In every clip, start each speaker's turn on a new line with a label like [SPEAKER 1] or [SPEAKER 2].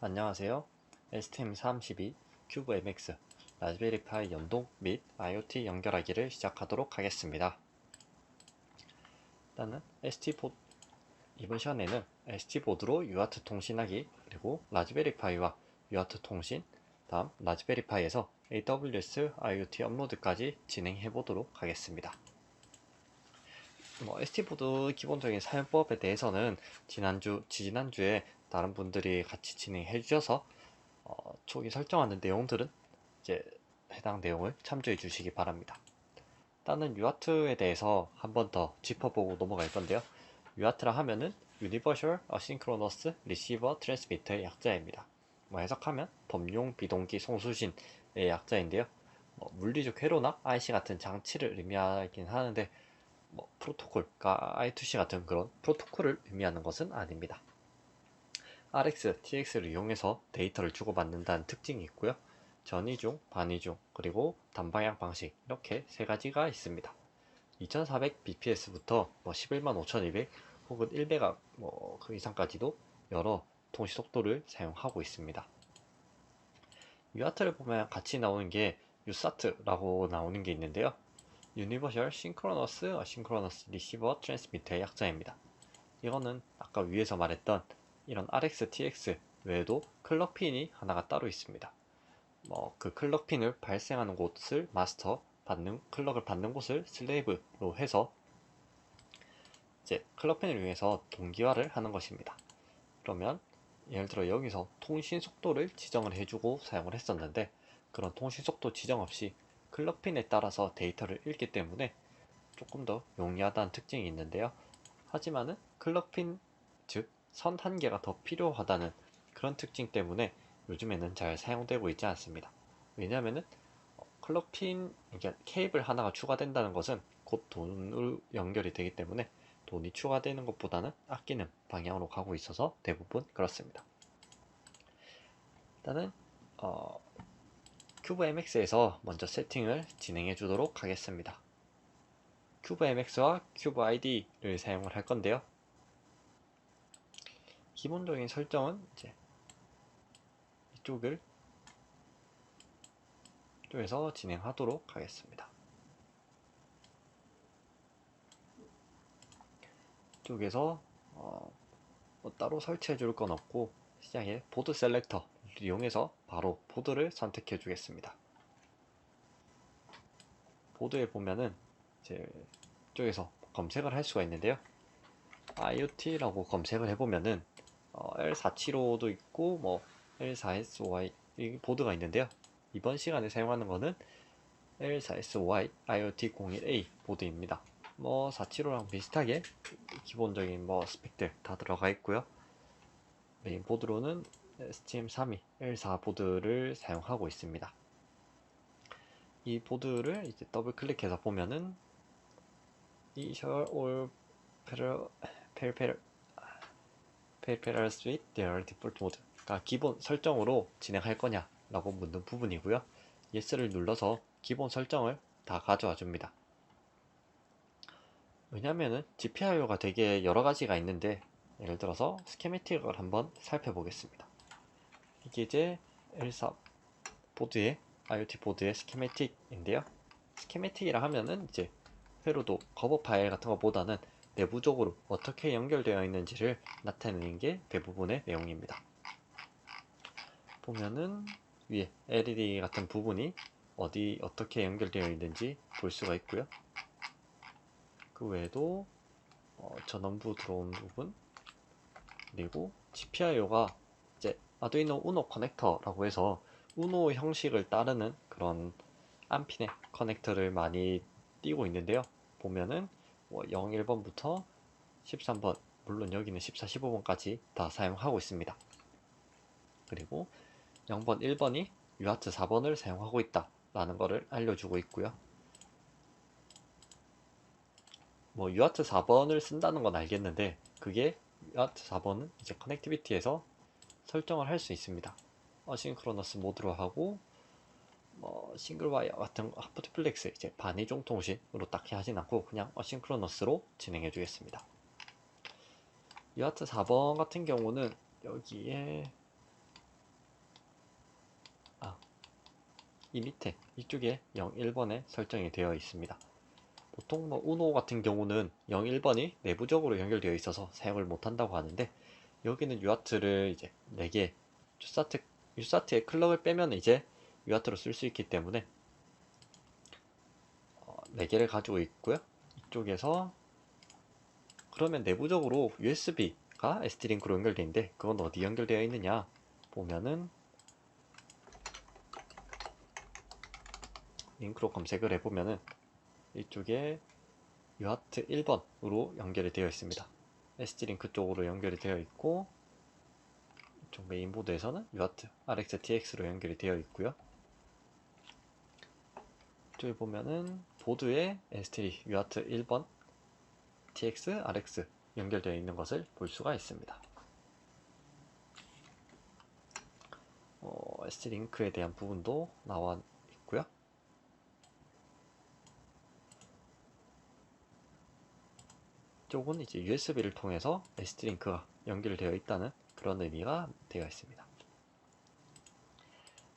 [SPEAKER 1] 안녕하세요. STM32 큐브 MX 라즈베리 파이 연동 및 IoT 연결하기를 시작하도록 하겠습니다. 일단은 이번 시간에는 ST보드로 UART 통신하기, 그리고 라즈베리 파이와 UART 통신, 다음 라즈베리 파이에서 AWS IoT 업로드까지 진행해 보도록 하겠습니다. ST보드 기본적인 사용법에 대해서는 지지난주에 다른 분들이 같이 진행해 주셔서 초기 설정하는 내용들은 이제 해당 내용을 참조해 주시기 바랍니다. 일단은 UART에 대해서 한 번 더 짚어보고 넘어갈 건데요. UART라 하면은 Universal Asynchronous Receiver Transmitter의 약자입니다. 해석하면 범용 비동기 송수신의 약자인데요. 물리적 회로나 IC 같은 장치를 의미하긴 하는데 프로토콜, 그러니까 I2C 같은 그런 프로토콜을 의미하는 것은 아닙니다. RX, TX를 이용해서 데이터를 주고받는다는 특징이 있고요. 전이중, 반이중, 그리고 단방향 방식, 이렇게 세 가지가 있습니다. 2400bps부터 115,200 혹은 1메가 그 이상까지도 여러 통신 속도를 사용하고 있습니다. UART를 보면 같이 나오는 게 USART라고 나오는 게 있는데요. Universal Synchronous Asynchronous Receiver Transmitter의 약자입니다. 이거는 아까 위에서 말했던 이런 RX, TX 외에도 클럭핀이 하나가 따로 있습니다. 그 클럭핀을 발생하는 곳을 마스터, 클럭을 받는 곳을 슬레이브로 해서 이제 클럭핀을 이용해서 동기화를 하는 것입니다. 그러면 예를 들어 여기서 통신 속도를 지정을 해주고 사용을 했었는데, 그런 통신 속도 지정 없이 클럭핀에 따라서 데이터를 읽기 때문에 조금 더 용이하다는 특징이 있는데요. 하지만은 클럭핀, 즉 선 한 개가 더 필요하다는 그런 특징 때문에 요즘에는 잘 사용되고 있지 않습니다. 왜냐하면은 클럭핀, 이게 케이블 하나가 추가된다는 것은 곧 돈으로 연결이 되기 때문에 돈이 추가되는 것보다는 아끼는 방향으로 가고 있어서 대부분 그렇습니다. 일단은 큐브 MX에서 먼저 세팅을 진행해 주도록 하겠습니다. 큐브 MX와 큐브 ID를 사용을 할 건데요. 기본적인 설정은 이제 이쪽에서 진행하도록 하겠습니다. 이쪽에서 따로 설치해 줄 건 없고, 시작에 보드 셀렉터를 이용해서 바로 보드를 선택해 주겠습니다. 보드에 보면은 이제 이쪽에서 검색을 할 수가 있는데요. IoT라고 검색을 해보면은 L475도 있고 L4SOI 이 보드가 있는데요. 이번 시간에 사용하는 거는 L4SOI IoT01A 보드입니다. 475랑 비슷하게 기본적인 스펙들 다 들어가 있고요. 메인 보드로는 STM32 L4 보드를 사용하고 있습니다. 이 보드를 이제 더블 클릭해서 보면은 Shall all peripherals with their default mode, 그러니까 기본 설정으로 진행할 거냐 라고 묻는 부분이고요. Yes를 눌러서 기본 설정을 다 가져와 줍니다. 왜냐면은 GPIO가 되게 여러 가지가 있는데, 예를 들어서 스케매틱을 한번 살펴보겠습니다. 이게 이제 L4 보드의 IoT 보드의 스케매틱인데요. 스케매틱이라 하면은 이제 회로도 커버 파일 같은 것보다는 내부적으로 어떻게 연결되어 있는지를 나타내는 게 대부분의 내용입니다. 보면은 위에 LED 같은 부분이 어떻게 연결되어 있는지 볼 수가 있고요. 그 외에도 전원부 들어온 부분, 그리고 GPIO가 이제 아두이노 우노 커넥터라고 해서 우노 형식을 따르는 그런 안핀의 커넥터를 많이 띄고 있는데요. 보면은 0, 1번부터 13번, 물론 여기는 14, 15번까지 다 사용하고 있습니다. 그리고 0번, 1번이 UART 4번을 사용하고 있다 라는 것을 알려주고 있고요. UART 4번을 쓴다는 건 알겠는데, 그게 UART 4번은 이제 커넥티비티에서 설정을 할 수 있습니다. 어싱크로너스 모드로 하고 싱글 와이어 같은 하프트플렉스, 이제 반이중 통신으로 딱히 하진 않고 그냥 어싱크로너스로 진행해 주겠습니다. UART 4번 같은 경우는 여기에 이 밑에 이쪽에 0, 1번에 설정이 되어 있습니다. 보통 뭐 우노 같은 경우는 0, 1번이 내부적으로 연결되어 있어서 사용을 못한다고 하는데, 여기는 UART를 이제 4개 USART의 클럭을 빼면 이제 UART로 쓸 수 있기 때문에 4개를 가지고 있고요. 이쪽에서 그러면 내부적으로 USB가 SD링크로 연결되어 있는데, 그건 어디 연결되어 있느냐 보면은 링크로 검색을 해보면은 이쪽에 UART 1번으로 연결이 되어 있습니다. SD링크 쪽으로 연결이 되어 있고, 이쪽 메인보드에서는 UART RxTX로 연결이 되어 있고요. 이쪽에 보면은 보드에 ST UART 1번 TX, RX 연결되어 있는 것을 볼 수가 있습니다. SD링크에 대한 부분도 나와 있고요. 이쪽은 이제 USB를 통해서 SD링크가 연결되어 있다는 그런 의미가 되어 있습니다.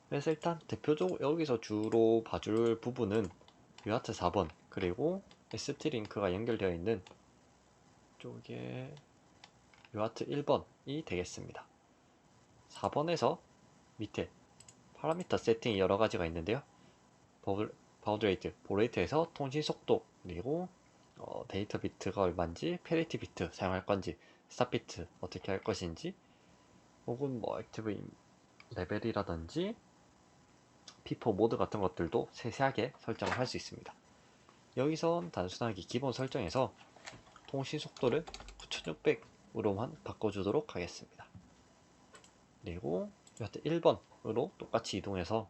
[SPEAKER 1] 그래서 일단 대표적으로 여기서 주로 봐줄 부분은 UART 4번 그리고 SD링크가 연결되어 있는 쪽에 UART 1번이 되겠습니다. 4번에서 밑에 파라미터 세팅이 여러가지가 있는데요. 바우드 레이트에서 통신 속도, 그리고 데이터 비트가 얼마인지, 페리티 비트 사용할 건지, 스탑 비트 어떻게 할 것인지, 혹은 뭐 액티브 레벨이라든지 P4 모드 같은 것들도 세세하게 설정을 할 수 있습니다. 여기선 단순하게 기본 설정에서 통신 속도를 9600으로만 바꿔주도록 하겠습니다. 그리고 1번으로 똑같이 이동해서,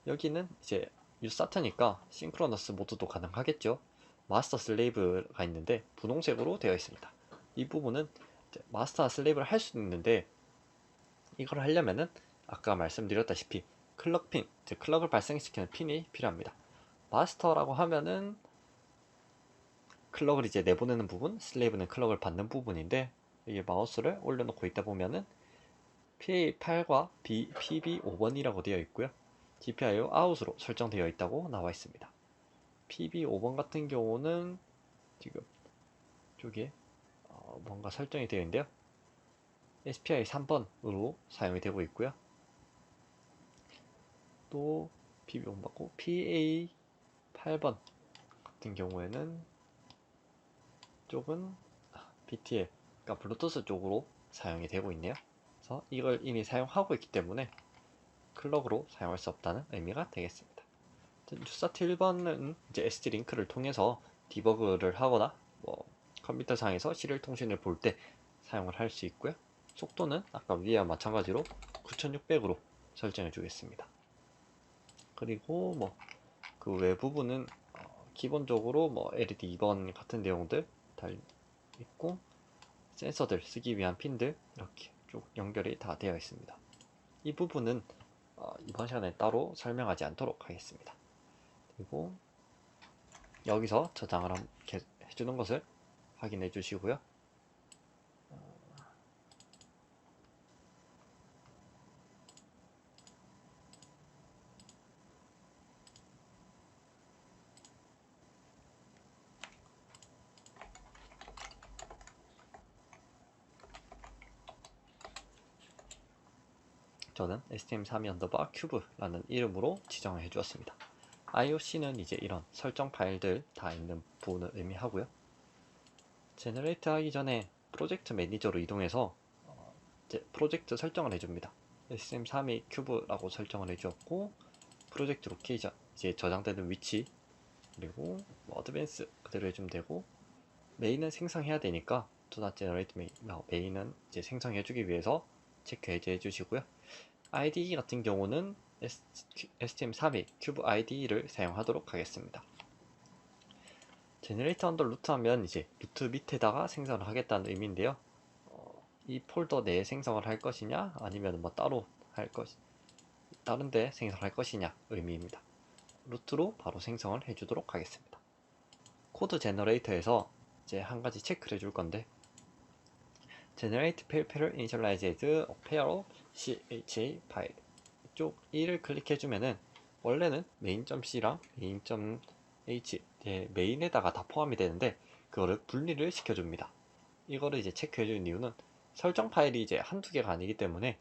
[SPEAKER 1] 여기는 이제 USART니까 싱크로너스 모드도 가능하겠죠. 마스터 슬레이브가 있는데 분홍색으로 되어 있습니다. 이 부분은 마스터 슬레이브를 할 수 있는데, 이걸 하려면은 아까 말씀드렸다시피 클럭핀, 즉 클럭을 발생시키는 핀이 필요합니다. 마스터라고 하면은 클럭을 이제 내보내는 부분, 슬레이브는 클럭을 받는 부분인데, 이게 마우스를 올려놓고 있다 보면은 PA8과 PB5번이라고 되어 있고요. GPIO 아웃으로 설정되어 있다고 나와 있습니다. PB5번 같은 경우는 지금 쪽에 뭔가 설정이 되어 있는데요. SPI 3번으로 사용이 되고 있고요. 또 PB5번 받고 PA8번 같은 경우에는 쪽은 BTL, 그러니까 블루투스 쪽으로 사용이 되고 있네요. 그래서 이걸 이미 사용하고 있기 때문에 클럭으로 사용할 수 없다는 의미가 되겠습니다. USART 1번은 이제 SD 링크를 통해서 디버그를 하거나 뭐 컴퓨터 상에서 시리얼 통신을 볼 때 사용을 할 수 있고요. 속도는 아까 위와 마찬가지로 9600으로 설정해 주겠습니다. 그리고 뭐 그 외 부분은 기본적으로 뭐 LED 2번 같은 내용들 달 있고, 센서들 쓰기 위한 핀들 이렇게 쭉 연결이 다 되어 있습니다. 이 부분은 이번 시간에 따로 설명하지 않도록 하겠습니다. 그리고 여기서 저장을 해주는 것을 확인해 주시고요. 저는 stm32_cube 라는 이름으로 지정을 해주었습니다. IOC는 이제 이런 설정 파일들 다 있는 부분을 의미하고요. 제너레이트 하기 전에 프로젝트 매니저로 이동해서 이제 프로젝트 설정을 해줍니다. stm32cube라고 설정을 해주었고, 프로젝트 로케이션, 이제 저장되는 위치, 그리고 뭐 어드밴스 그대로 해주면 되고, 메인은 생성해야 되니까 do not generate 메인은 이제 생성해주기 위해서 체크 해제해주시고요. IDE 같은 경우는 STM32 큐브 IDE를 사용하도록 하겠습니다. 제너레이터 언더 루트 하면 이제 루트 밑에다가 생성을 하겠다는 의미인데요. 이 폴더 내에 생성을 할 것이냐, 아니면 뭐 따로 다른데 생성할 것이냐 의미입니다. 루트로 바로 생성을 해주도록 하겠습니다. 코드 제너레이터에서 이제 한 가지 체크를 해줄 건데, Generate Peripheral Initialized Pair of CHA 파일 이쪽 1을 클릭해주면은 원래는 main.c랑 main.h 메인에다가 다 포함이 되는데 그거를 분리를 시켜줍니다. 이거를 이제 체크해주는 이유는 설정 파일이 이제 한두 개가 아니기 때문에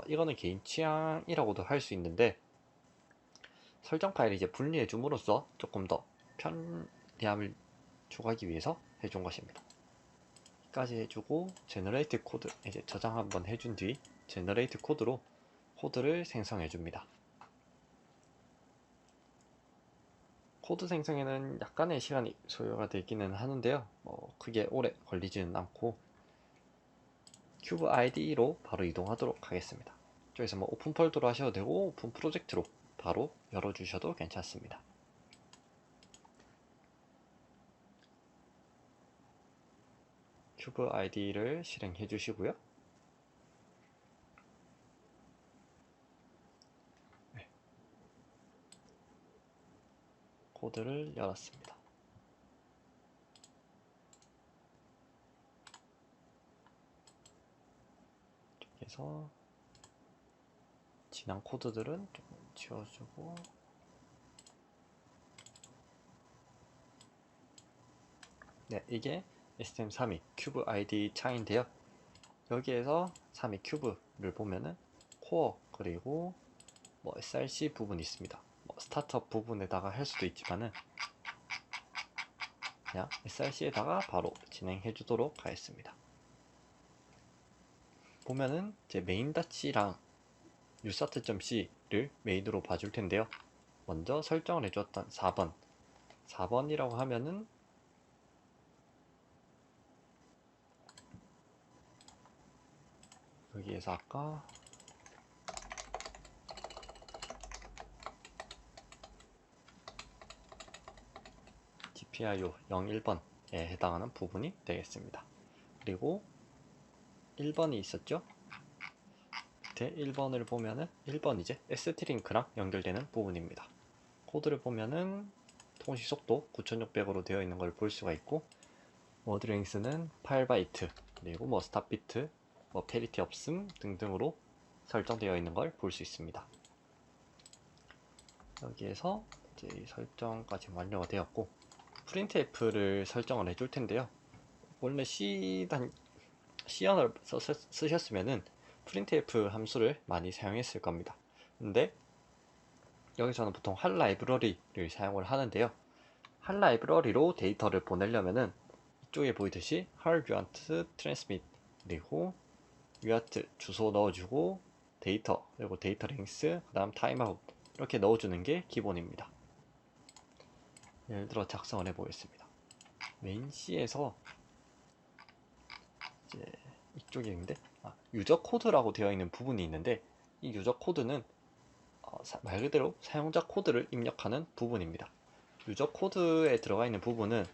[SPEAKER 1] 이거는 개인 취향이라고도 할 수 있는데 설정 파일을 이제 분리해 줌으로써 조금 더 편리함을 추구하기 위해서 해준 것입니다. 까지 해주고 제너레이트 코드 이제 저장 한번 해준 뒤 제너레이트 코드로 코드를 생성해 줍니다. 코드 생성에는 약간의 시간이 소요가 되기는 하는데요, 크게 오래 걸리지는 않고 큐브 IDE로 바로 이동하도록 하겠습니다. 저기서 뭐 오픈 폴더로 하셔도 되고 오픈 프로젝트로 바로 열어주셔도 괜찮습니다. 큐브 ID를 실행해 주시고요. 네. 코드를 열었습니다. 그래서 지난 코드들은 좀 지워주고 네, 이게 STM32 큐브 ID 창인데요. 여기에서 32 큐브를 보면은 코어 그리고 뭐 SRC 부분이 있습니다. 뭐 스타트업 부분에다가 할 수도 있지만은 그냥 SRC에다가 바로 진행해 주도록 하겠습니다. 보면은 제 main.c랑 usart.c를 메인으로 봐줄 텐데요. 먼저 설정을 해주었던 4번이라고 하면은 여기에서 아까 GPIO 01번에 해당하는 부분이 되겠습니다. 그리고 1번이 있었죠? 밑에 1번을 보면은 1번 이제 ST링크랑 연결되는 부분입니다. 코드를 보면은 통신 속도 9600으로 되어 있는 걸 볼 수가 있고 워드랭스는 8바이트 그리고 뭐 스탑비트 뭐 페리티 없음 등등으로 설정되어 있는 걸 볼 수 있습니다. 여기에서 이제 설정까지 완료가 되었고 프린트F를 설정을 해줄 텐데요. 원래 C언어를 쓰셨으면은 printf 함수를 많이 사용했을 겁니다. 근데 여기서는 보통 할 라이브러리를 사용을 하는데요. 할 라이브러리로 데이터를 보내려면은 이쪽에 보이듯이 할 유안트 트랜스밋 그리고 유아트 주소 넣어주고 데이터 그리고 데이터 랭스 그 다음 타임아웃 이렇게 넣어주는 게 기본입니다. 예를 들어 작성을 해보겠습니다. 메인 C에서 이제 이쪽에 있는데 유저 코드라고 되어 있는 부분이 있는데 이 유저 코드는 말 그대로 사용자 코드를 입력하는 부분입니다. 유저 코드에 들어가 있는 부분은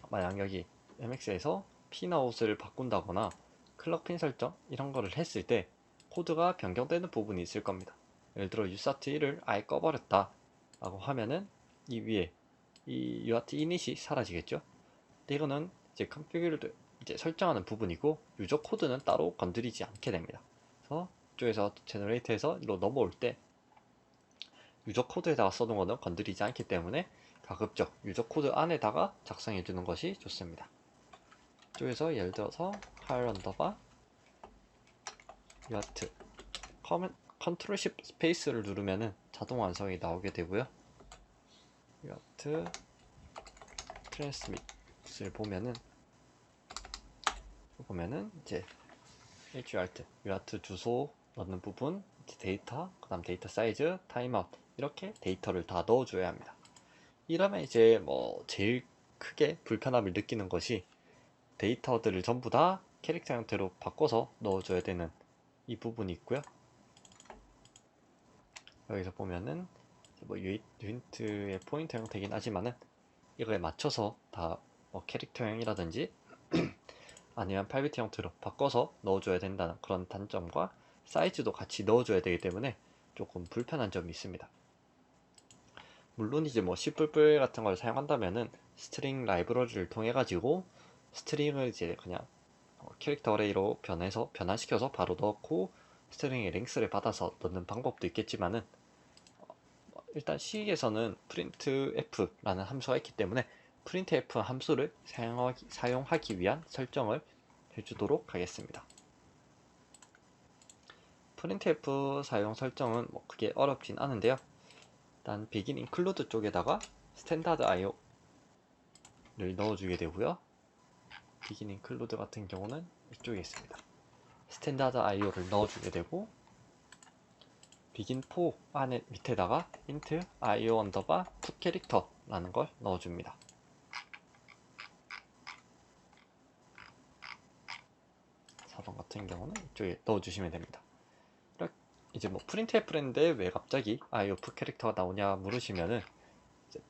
[SPEAKER 1] 만약 여기 MX에서 핀아웃을 바꾼다거나 클럭 핀 설정 이런 거를 했을 때 코드가 변경되는 부분이 있을 겁니다. 예를 들어 usart1을 아예 꺼버렸다 라고 하면은 이 위에 이 uart init이 사라지겠죠. 근데 이거는 이제 컨피그를 이제 설정하는 부분이고 유저 코드는 따로 건드리지 않게 됩니다. 그래서 이쪽에서 제너레이트에서 이로 넘어올 때 유저 코드에다가 써둔 거는 건드리지 않기 때문에 가급적 유저 코드 안에다가 작성해 주는 것이 좋습니다. 이쪽에서 예를 들어서 할 언더바 유아트 컨트롤 십 스페이스를 누르면은 자동 완성이 나오게 되고요. 유아트 트랜스밋을 보면은 이제 HUALT 유아트 주소 넣는 부분, 데이터, 그 다음 데이터 사이즈, 타임아웃 이렇게 데이터를 다 넣어줘야 합니다. 이러면 이제 뭐 제일 크게 불편함을 느끼는 것이 데이터들을 전부 다 캐릭터 형태로 바꿔서 넣어줘야 되는 이 부분이 있고요. 여기서 보면은 뭐 유인트의 포인터 형태긴 하지만은 이거에 맞춰서 다 뭐 캐릭터형이라든지 아니면 8비트 형태로 바꿔서 넣어줘야 된다는 그런 단점과 사이즈도 같이 넣어줘야 되기 때문에 조금 불편한 점이 있습니다. 물론 이제 뭐 C++ 같은 걸 사용한다면은 스트링 라이브러리를 통해 가지고 스트링을 이제 그냥 캐릭터 어레이로 변환시켜서 바로 넣고 스트링의 랭스를 받아서 넣는 방법도 있겠지만은 일단 C에서는 printf라는 함수가 있기 때문에 printf 함수를 사용하기 위한 설정을 해주도록 하겠습니다. printf 사용 설정은 뭐 크게 어렵진 않은데요. 일단 begin include 쪽에다가 standard IO를 넣어주게 되고요. begin include 같은 경우는 이쪽에 있습니다. standard IO를 넣어주게 되고 begin for 안에 밑에다가 int IO 언더바 put character라는 걸 넣어줍니다. 사번 같은 경우는 이쪽에 넣어주시면 됩니다. 이제 뭐 printf인데 왜 갑자기 IO put character가 나오냐 물으시면은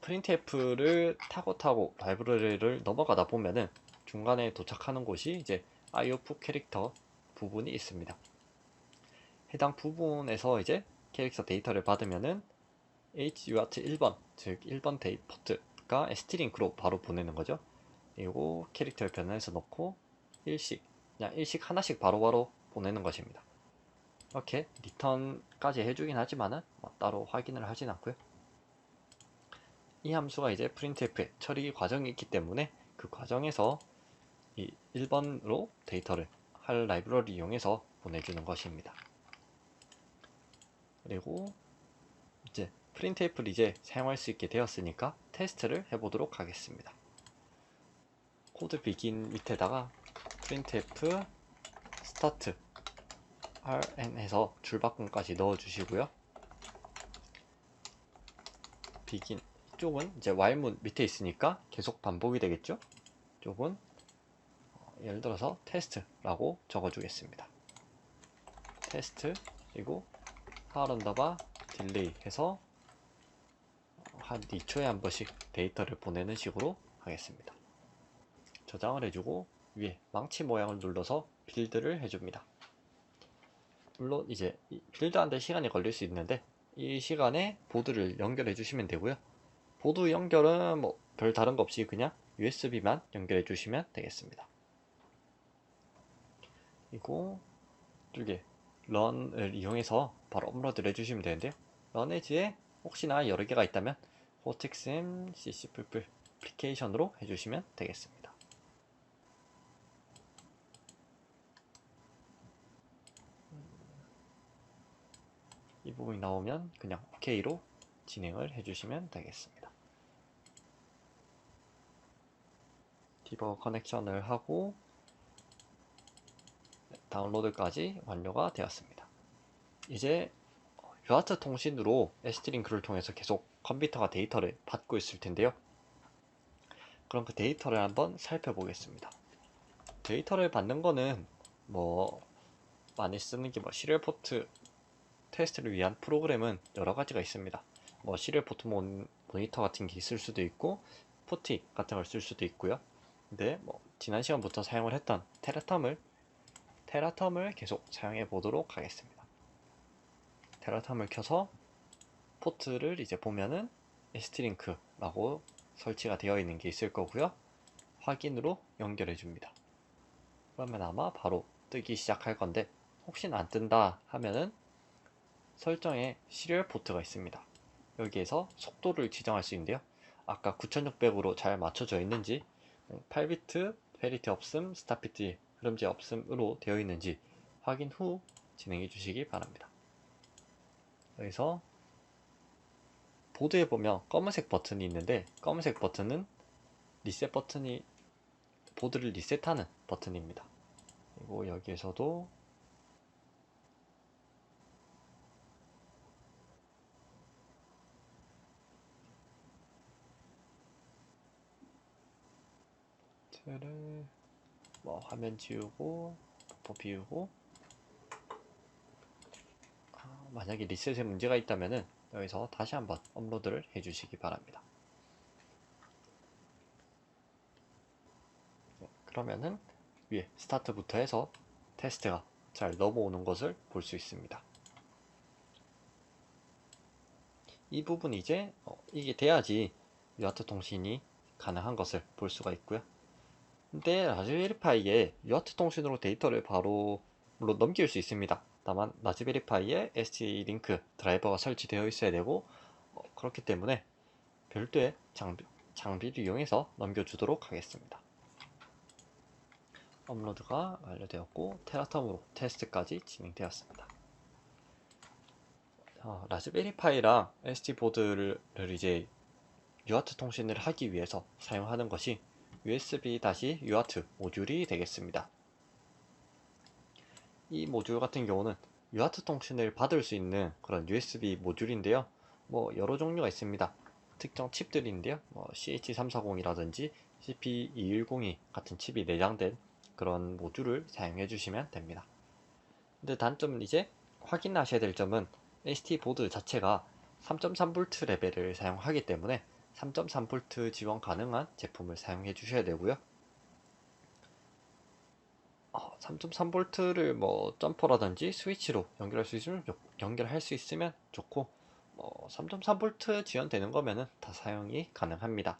[SPEAKER 1] printf를 타고 라이브러리를 넘어가다 보면은 중간에 도착하는 곳이 이제 IO put character 부분이 있습니다. 해당 부분에서 이제 캐릭터 데이터를 받으면은 HUART 1번, 즉 1번 포트가 string으로 바로 보내는 거죠. 그리고 캐릭터를 변환해서 넣고 그냥 일식 하나씩 바로바로 보내는 것입니다. 이렇게 리턴까지 해주긴 하지만은 뭐 따로 확인을 하진 않고요. 이 함수가 이제 printf의 처리 과정이 있기 때문에 그 과정에서 이 1번으로 데이터를 할 라이브러리 이용해서 보내주는 것입니다. 그리고 이제 printf를 이제 사용할 수 있게 되었으니까 테스트를 해보도록 하겠습니다. 코드 begin 밑에다가 printf start rn 해서 줄바꿈까지 넣어주시고요. begin 이쪽은 이제 while문 밑에 있으니까 계속 반복이 되겠죠. 이쪽은 예를 들어서 테스트라고 적어주겠습니다. 테스트 그리고 하런더바 딜레이 해서 한 2초에 한 번씩 데이터를 보내는 식으로 하겠습니다. 저장을 해주고 위에 망치 모양을 눌러서 빌드를 해줍니다. 물론 이제 빌드하는데 시간이 걸릴 수 있는데 이 시간에 보드를 연결해 주시면 되고요. 보드 연결은 뭐 별 다른 거 없이 그냥 USB만 연결해 주시면 되겠습니다. 그리고 이쪽에 런을 이용해서 바로 업로드를 해주시면 되는데요. 런에지에 혹시나 여러 개가 있다면 cortexm cc++ 애플리케이션으로 해주시면 되겠습니다. 이 부분이 나오면 그냥 OK로 진행을 해주시면 되겠습니다. 디버거 커넥션을 하고 다운로드까지 완료가 되었습니다. 이제 UART 통신으로 ST링크를 통해서 계속 컴퓨터가 데이터를 받고 있을 텐데요. 그럼 그 데이터를 한번 살펴보겠습니다. 데이터를 받는 거는 뭐 많이 쓰는 게 뭐 시리얼 포트 테스트를 위한 프로그램은 여러 가지가 있습니다. 뭐 시리얼 포트 모니터 같은 게 있을 수도 있고 포티 같은 걸 쓸 수도 있고요. 근데 뭐 지난 시간부터 사용을 했던 테라텀을 계속 사용해 보도록 하겠습니다. 테라텀을 켜서 포트를 이제 보면은 ST링크라고 설치가 되어 있는 게 있을 거고요. 확인으로 연결해 줍니다. 그러면 아마 바로 뜨기 시작할 건데 혹시나 안 뜬다 하면은 설정에 시리얼 포트가 있습니다. 여기에서 속도를 지정할 수 있는데요. 아까 9600으로 잘 맞춰져 있는지 8비트 페리티 없음, 스탑비트 흐름제 없음으로 되어 있는지 확인 후 진행해 주시기 바랍니다. 여기서 보드에 보면 검은색 버튼이 있는데 검은색 버튼은 리셋 버튼이 보드를 리셋하는 버튼입니다. 그리고 여기에서도 뭐 화면 지우고 도포 비우고 만약에 리셋에 문제가 있다면은 여기서 다시 한번 업로드를 해주시기 바랍니다. 그러면은 위에 스타트부터 해서 테스트가 잘 넘어오는 것을 볼 수 있습니다. 이 부분이 이제 이게 돼야지 UART 통신이 가능한 것을 볼 수가 있고요. 근데 라즈베리 파이에 UART 통신으로 데이터를 바로 물론 넘길 수 있습니다. 다만 라즈베리 파이에 ST 링크 드라이버가 설치되어 있어야 되고 그렇기 때문에 별도의 장비를 이용해서 넘겨주도록 하겠습니다. 업로드가 완료되었고 테라텀으로 테스트까지 진행되었습니다. 라즈베리 파이랑 SD 보드를 이제 UART 통신을 하기 위해서 사용하는 것이 USB-UART 모듈이 되겠습니다. 이 모듈 같은 경우는 UART 통신을 받을 수 있는 그런 USB 모듈인데요. 여러 종류가 있습니다. 특정 칩들인데요. CH340이라든지 CP210이 같은 칩이 내장된 그런 모듈을 사용해 주시면 됩니다. 근데 단점은 이제 확인하셔야 될 점은 ST 보드 자체가 3.3V 레벨을 사용하기 때문에 3.3V 지원 가능한 제품을 사용해 주셔야 되고요. 3.3V를 점퍼라든지 스위치로 연결할 수 있으면 좋고 3.3V 지원되는 거면은 다 사용이 가능합니다.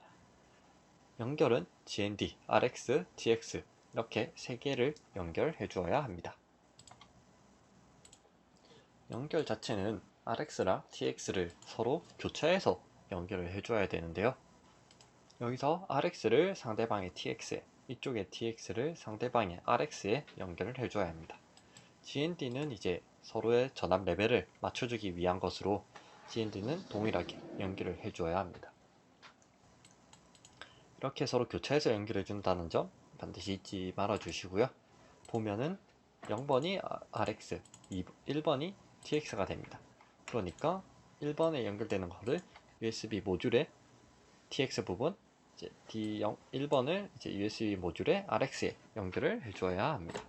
[SPEAKER 1] 연결은 GND, RX, TX 이렇게 3개를 연결해 주어야 합니다. 연결 자체는 RX랑 TX를 서로 교차해서 연결을 해줘야 되는데요. 여기서 RX를 상대방의 TX에, 이쪽의 TX를 상대방의 RX에 연결을 해줘야 합니다. GND는 이제 서로의 전압 레벨을 맞춰주기 위한 것으로 GND는 동일하게 연결을 해줘야 합니다. 이렇게 서로 교차해서 연결해 준다는 점 반드시 잊지 말아 주시고요. 보면은 0번이 RX, 1번이 TX가 됩니다. 그러니까 1번에 연결되는 거를 USB 모듈의 TX 부분, 이제 D0, 1번을 이제 USB 모듈의 RX에 연결을 해줘야 합니다.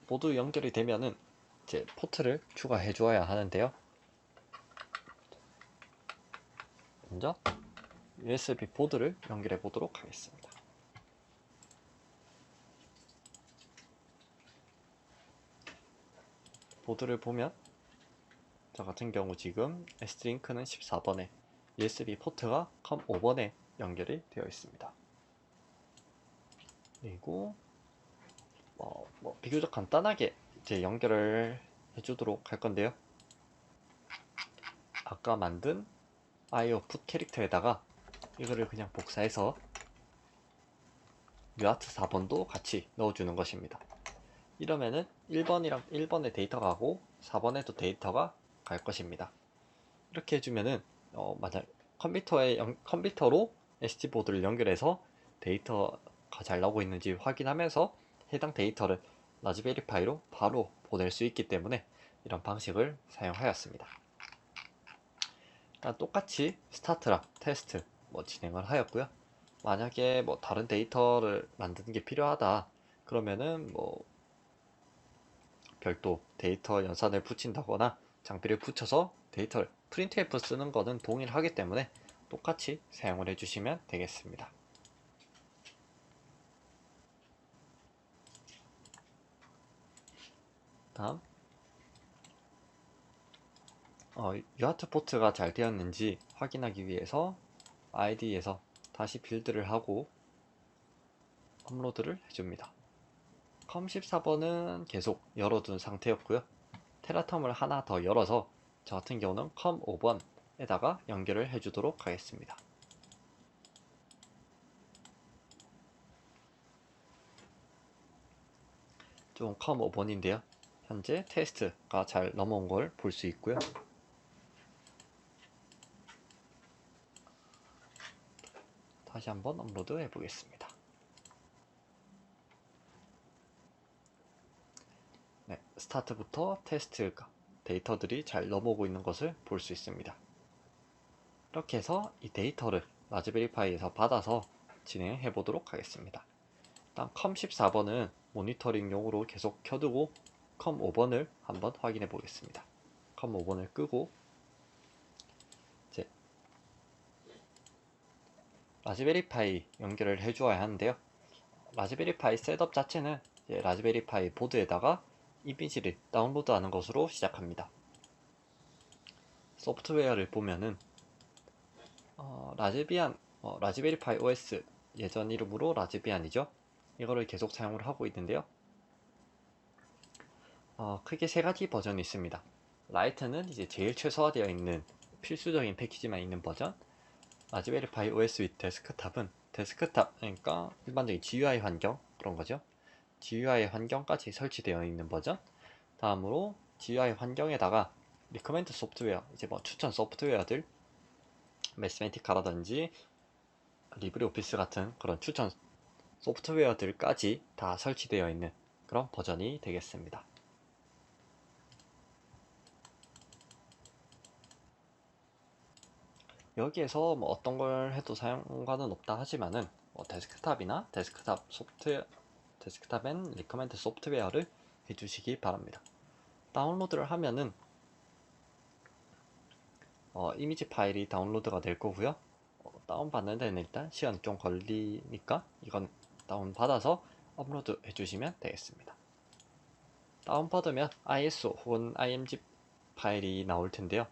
[SPEAKER 1] 모두 연결이 되면은 이제 포트를 추가해 주어야 하는데요. 먼저 USB 보드를 연결해 보도록 하겠습니다. 보드를 보면 저 같은 경우 지금 S링크는 14번에 USB 포트가 COM5번에 연결이 되어 있습니다. 그리고 비교적 간단하게 이제 연결을 해주도록 할 건데요. 아까 만든 IO 풋 캐릭터에다가 이거를 그냥 복사해서 UART 4번도 같이 넣어주는 것입니다. 이러면은 1번의 데이터가 가고 4번에도 데이터가 갈 것입니다. 이렇게 해주면은 만약 컴퓨터로 SD보드를 연결해서 데이터가 잘 나오고 있는지 확인하면서 해당 데이터를 라즈베리 파이로 바로 보낼 수 있기 때문에 이런 방식을 사용하였습니다. 똑같이 스타트랑 테스트 진행을 하였고요. 만약에 다른 데이터를 만드는 게 필요하다 그러면은 별도 데이터 연산을 붙인다거나 장비를 붙여서 데이터를 프린트F 쓰는 거는 동일하기 때문에 똑같이 사용을 해주시면 되겠습니다. 다음 UART 포트가 잘 되었는지 확인하기 위해서 ID에서 다시 빌드를 하고 업로드를 해줍니다. COM14번은 계속 열어둔 상태였고요. 테라텀을 하나 더 열어서 저 같은 경우는 COM5번에다가 연결을 해주도록 하겠습니다. 좀 COM5번인데요. 현재 테스트가 잘 넘어온 걸 볼 수 있고요. 다시 한번 업로드 해보겠습니다. 네, 스타트부터 테스트가 데이터들이 잘 넘어오고 있는 것을 볼 수 있습니다. 이렇게 해서 이 데이터를 라즈베리 파이에서 받아서 진행해 보도록 하겠습니다. 일단 COM14번은 모니터링용으로 계속 켜두고 COM5번을 한번 확인해 보겠습니다. COM5번을 끄고 이제 라즈베리 파이 연결을 해 주어야 하는데요. 라즈베리 파이 셋업 자체는 라즈베리 파이 보드에다가 이미지를 다운로드하는 것으로 시작합니다. 소프트웨어를 보면은 라즈베리 파이 OS 예전 이름으로 라즈비안이죠. 이거를 계속 사용을 하고 있는데요. 크게 세 가지 버전이 있습니다. 라이트는 이제 제일 최소화되어 있는 필수적인 패키지만 있는 버전. 라즈베리 파이 OS with 데스크탑은 데스크탑, 그러니까 일반적인 GUI 환경 그런 거죠. GUI 환경까지 설치되어 있는 버전. 다음으로 GUI 환경에다가 리커멘드 소프트웨어, 이제 뭐 추천 소프트웨어들, 매스메티카라든지 리브레오피스 같은 그런 추천 소프트웨어들까지 다 설치되어 있는 그런 버전이 되겠습니다. 여기에서 뭐 어떤 걸 해도 상관은 없다 하지만은 데스크탑이나 데스크탑 소프트웨어, 데스크탑 앤 리커멘드 소프트웨어를 해주시기 바랍니다. 다운로드를 하면은 이미지 파일이 다운로드가 될 거고요. 다운받는 데는 일단 시간이 좀 걸리니까 이건 다운받아서 업로드 해주시면 되겠습니다. 다운받으면 ISO 혹은 IMG 파일이 나올 텐데요.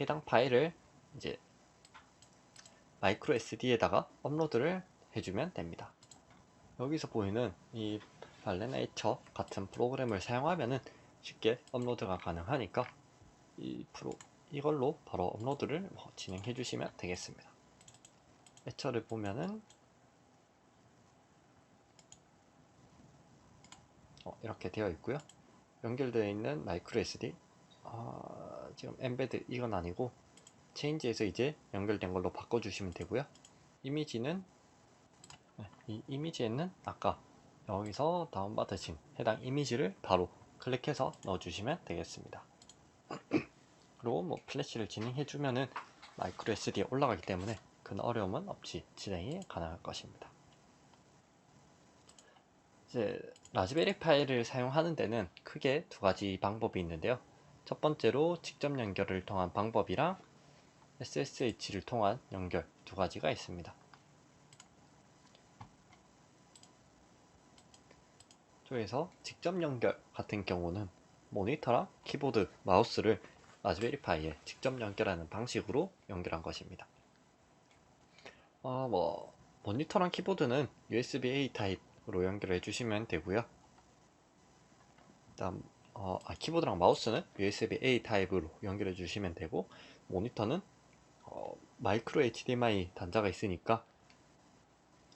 [SPEAKER 1] 해당 파일을 이제 마이크로 SD에다가 업로드를 해주면 됩니다. 여기서 보이는 이 발레네이처 같은 프로그램을 사용하면은 쉽게 업로드가 가능하니까 이걸로 바로 업로드를 진행해 주시면 되겠습니다. 애처를 보면은 이렇게 되어 있고요. 연결되어 있는 마이크로 SD, 지금 엠베드 이건 아니고 체인지에서 이제 연결된 걸로 바꿔주시면 되고요. 이미지는 이 이미지에는 아까 여기서 다운받으신 해당 이미지를 바로 클릭해서 넣어주시면 되겠습니다. 그리고 뭐 플래시를 진행해주면은 마이크로 SD에 올라가기 때문에 큰 어려움은 없이 진행이 가능할 것입니다. 이제 라즈베리 파이를 사용하는 데는 크게 두 가지 방법이 있는데요. 첫 번째로 직접 연결을 통한 방법이랑 SSH를 통한 연결 두 가지가 있습니다. 쪽에서 직접 연결 같은 경우는 모니터랑 키보드, 마우스를 라즈베리 파이에 직접 연결하는 방식으로 연결한 것입니다. 모니터랑 키보드는 USB-A 타입으로 연결해 주시면 되고요. 다음 키보드랑 마우스는 USB-A 타입으로 연결해 주시면 되고, 모니터는 마이크로 HDMI 단자가 있으니까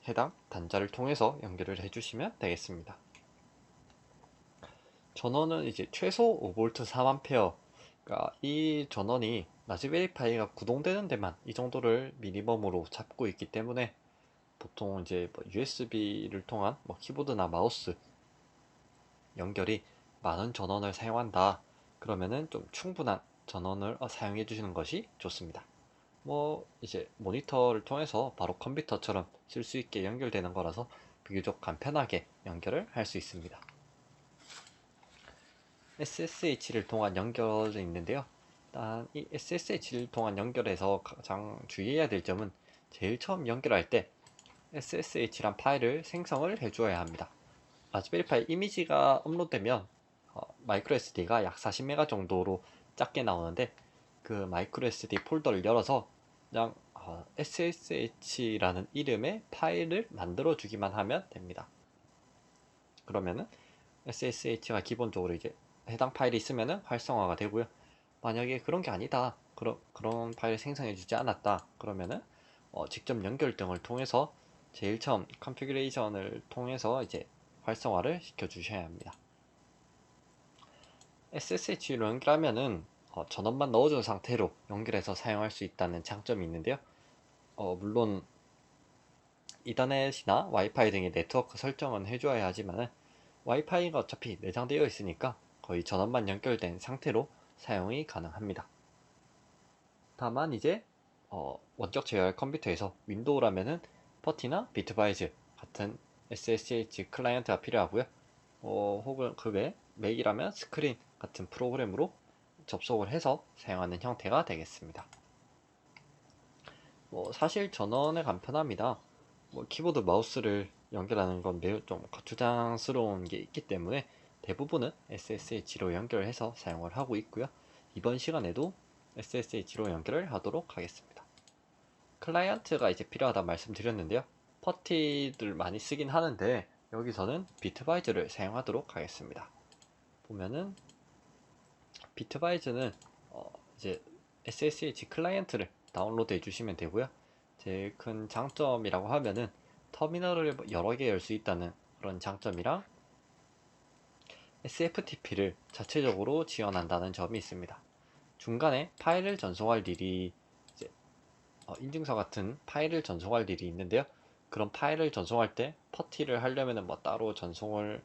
[SPEAKER 1] 해당 단자를 통해서 연결을 해주시면 되겠습니다. 전원은 이제 최소 5V 4A, 그러니까 이 전원이 라즈베리 파이가 구동되는 데만 이 정도를 미니멈으로 잡고 있기 때문에 보통 이제 USB를 통한 키보드나 마우스 연결이 많은 전원을 사용한다 그러면은 좀 충분한 전원을 사용해 주시는 것이 좋습니다. 이제 모니터를 통해서 바로 컴퓨터처럼 쓸 수 있게 연결되는 거라서 비교적 간편하게 연결을 할 수 있습니다. SSH를 통한 연결이 있는데요. 일단 이 SSH를 통한 연결에서 가장 주의해야 될 점은 제일 처음 연결할 때 SSH란 파일을 생성을 해주어야 합니다. 라즈베리 파이 이미지가 업로드되면 마이크로 SD가 약 40메가 정도로 작게 나오는데 그 마이크로 SD 폴더를 열어서 그냥 SSH라는 이름의 파일을 만들어 주기만 하면 됩니다. 그러면은 SSH가 기본적으로 이제 해당 파일이 있으면은 활성화가 되고요. 만약에 그런 게 아니다, 그런 파일을 생성해 주지 않았다 그러면은 직접 연결 등을 통해서 제일 처음 컨피그레이션을 통해서 이제 활성화를 시켜 주셔야 합니다. SSH로 연결하면은 전원만 넣어준 상태로 연결해서 사용할 수 있다는 장점이 있는데요. 물론 이더넷이나 와이파이 등의 네트워크 설정은 해줘야 하지만 와이파이가 어차피 내장되어 있으니까 거의 전원만 연결된 상태로 사용이 가능합니다. 다만 이제 원격 제어할 컴퓨터에서 윈도우라면은 퍼티나 비트바이즈 같은 SSH 클라이언트가 필요하고요. 혹은 그 외 맥이라면 스크린 같은 프로그램으로 접속을 해서 사용하는 형태가 되겠습니다. 사실 전원의 간편합니다. 키보드 마우스를 연결하는 건 매우 좀 거추장스러운 게 있기 때문에 대부분은 SSH로 연결해서 사용을 하고 있고요. 이번 시간에도 SSH로 연결을 하도록 하겠습니다. 클라이언트가 이제 필요하다 말씀드렸는데요. 퍼티들 많이 쓰긴 하는데 여기서는 비트바이즈를 사용하도록 하겠습니다. 보면은 비트바이즈는 이제 SSH 클라이언트를 다운로드 해주시면 되고요. 제일 큰 장점이라고 하면은 터미널을 여러 개 열 수 있다는 그런 장점이랑 SFTP를 자체적으로 지원한다는 점이 있습니다. 중간에 파일을 전송할 일이 이제 인증서 같은 파일을 전송할 일이 있는데요. 그런 파일을 전송할 때 퍼티를 하려면은 뭐 따로 전송을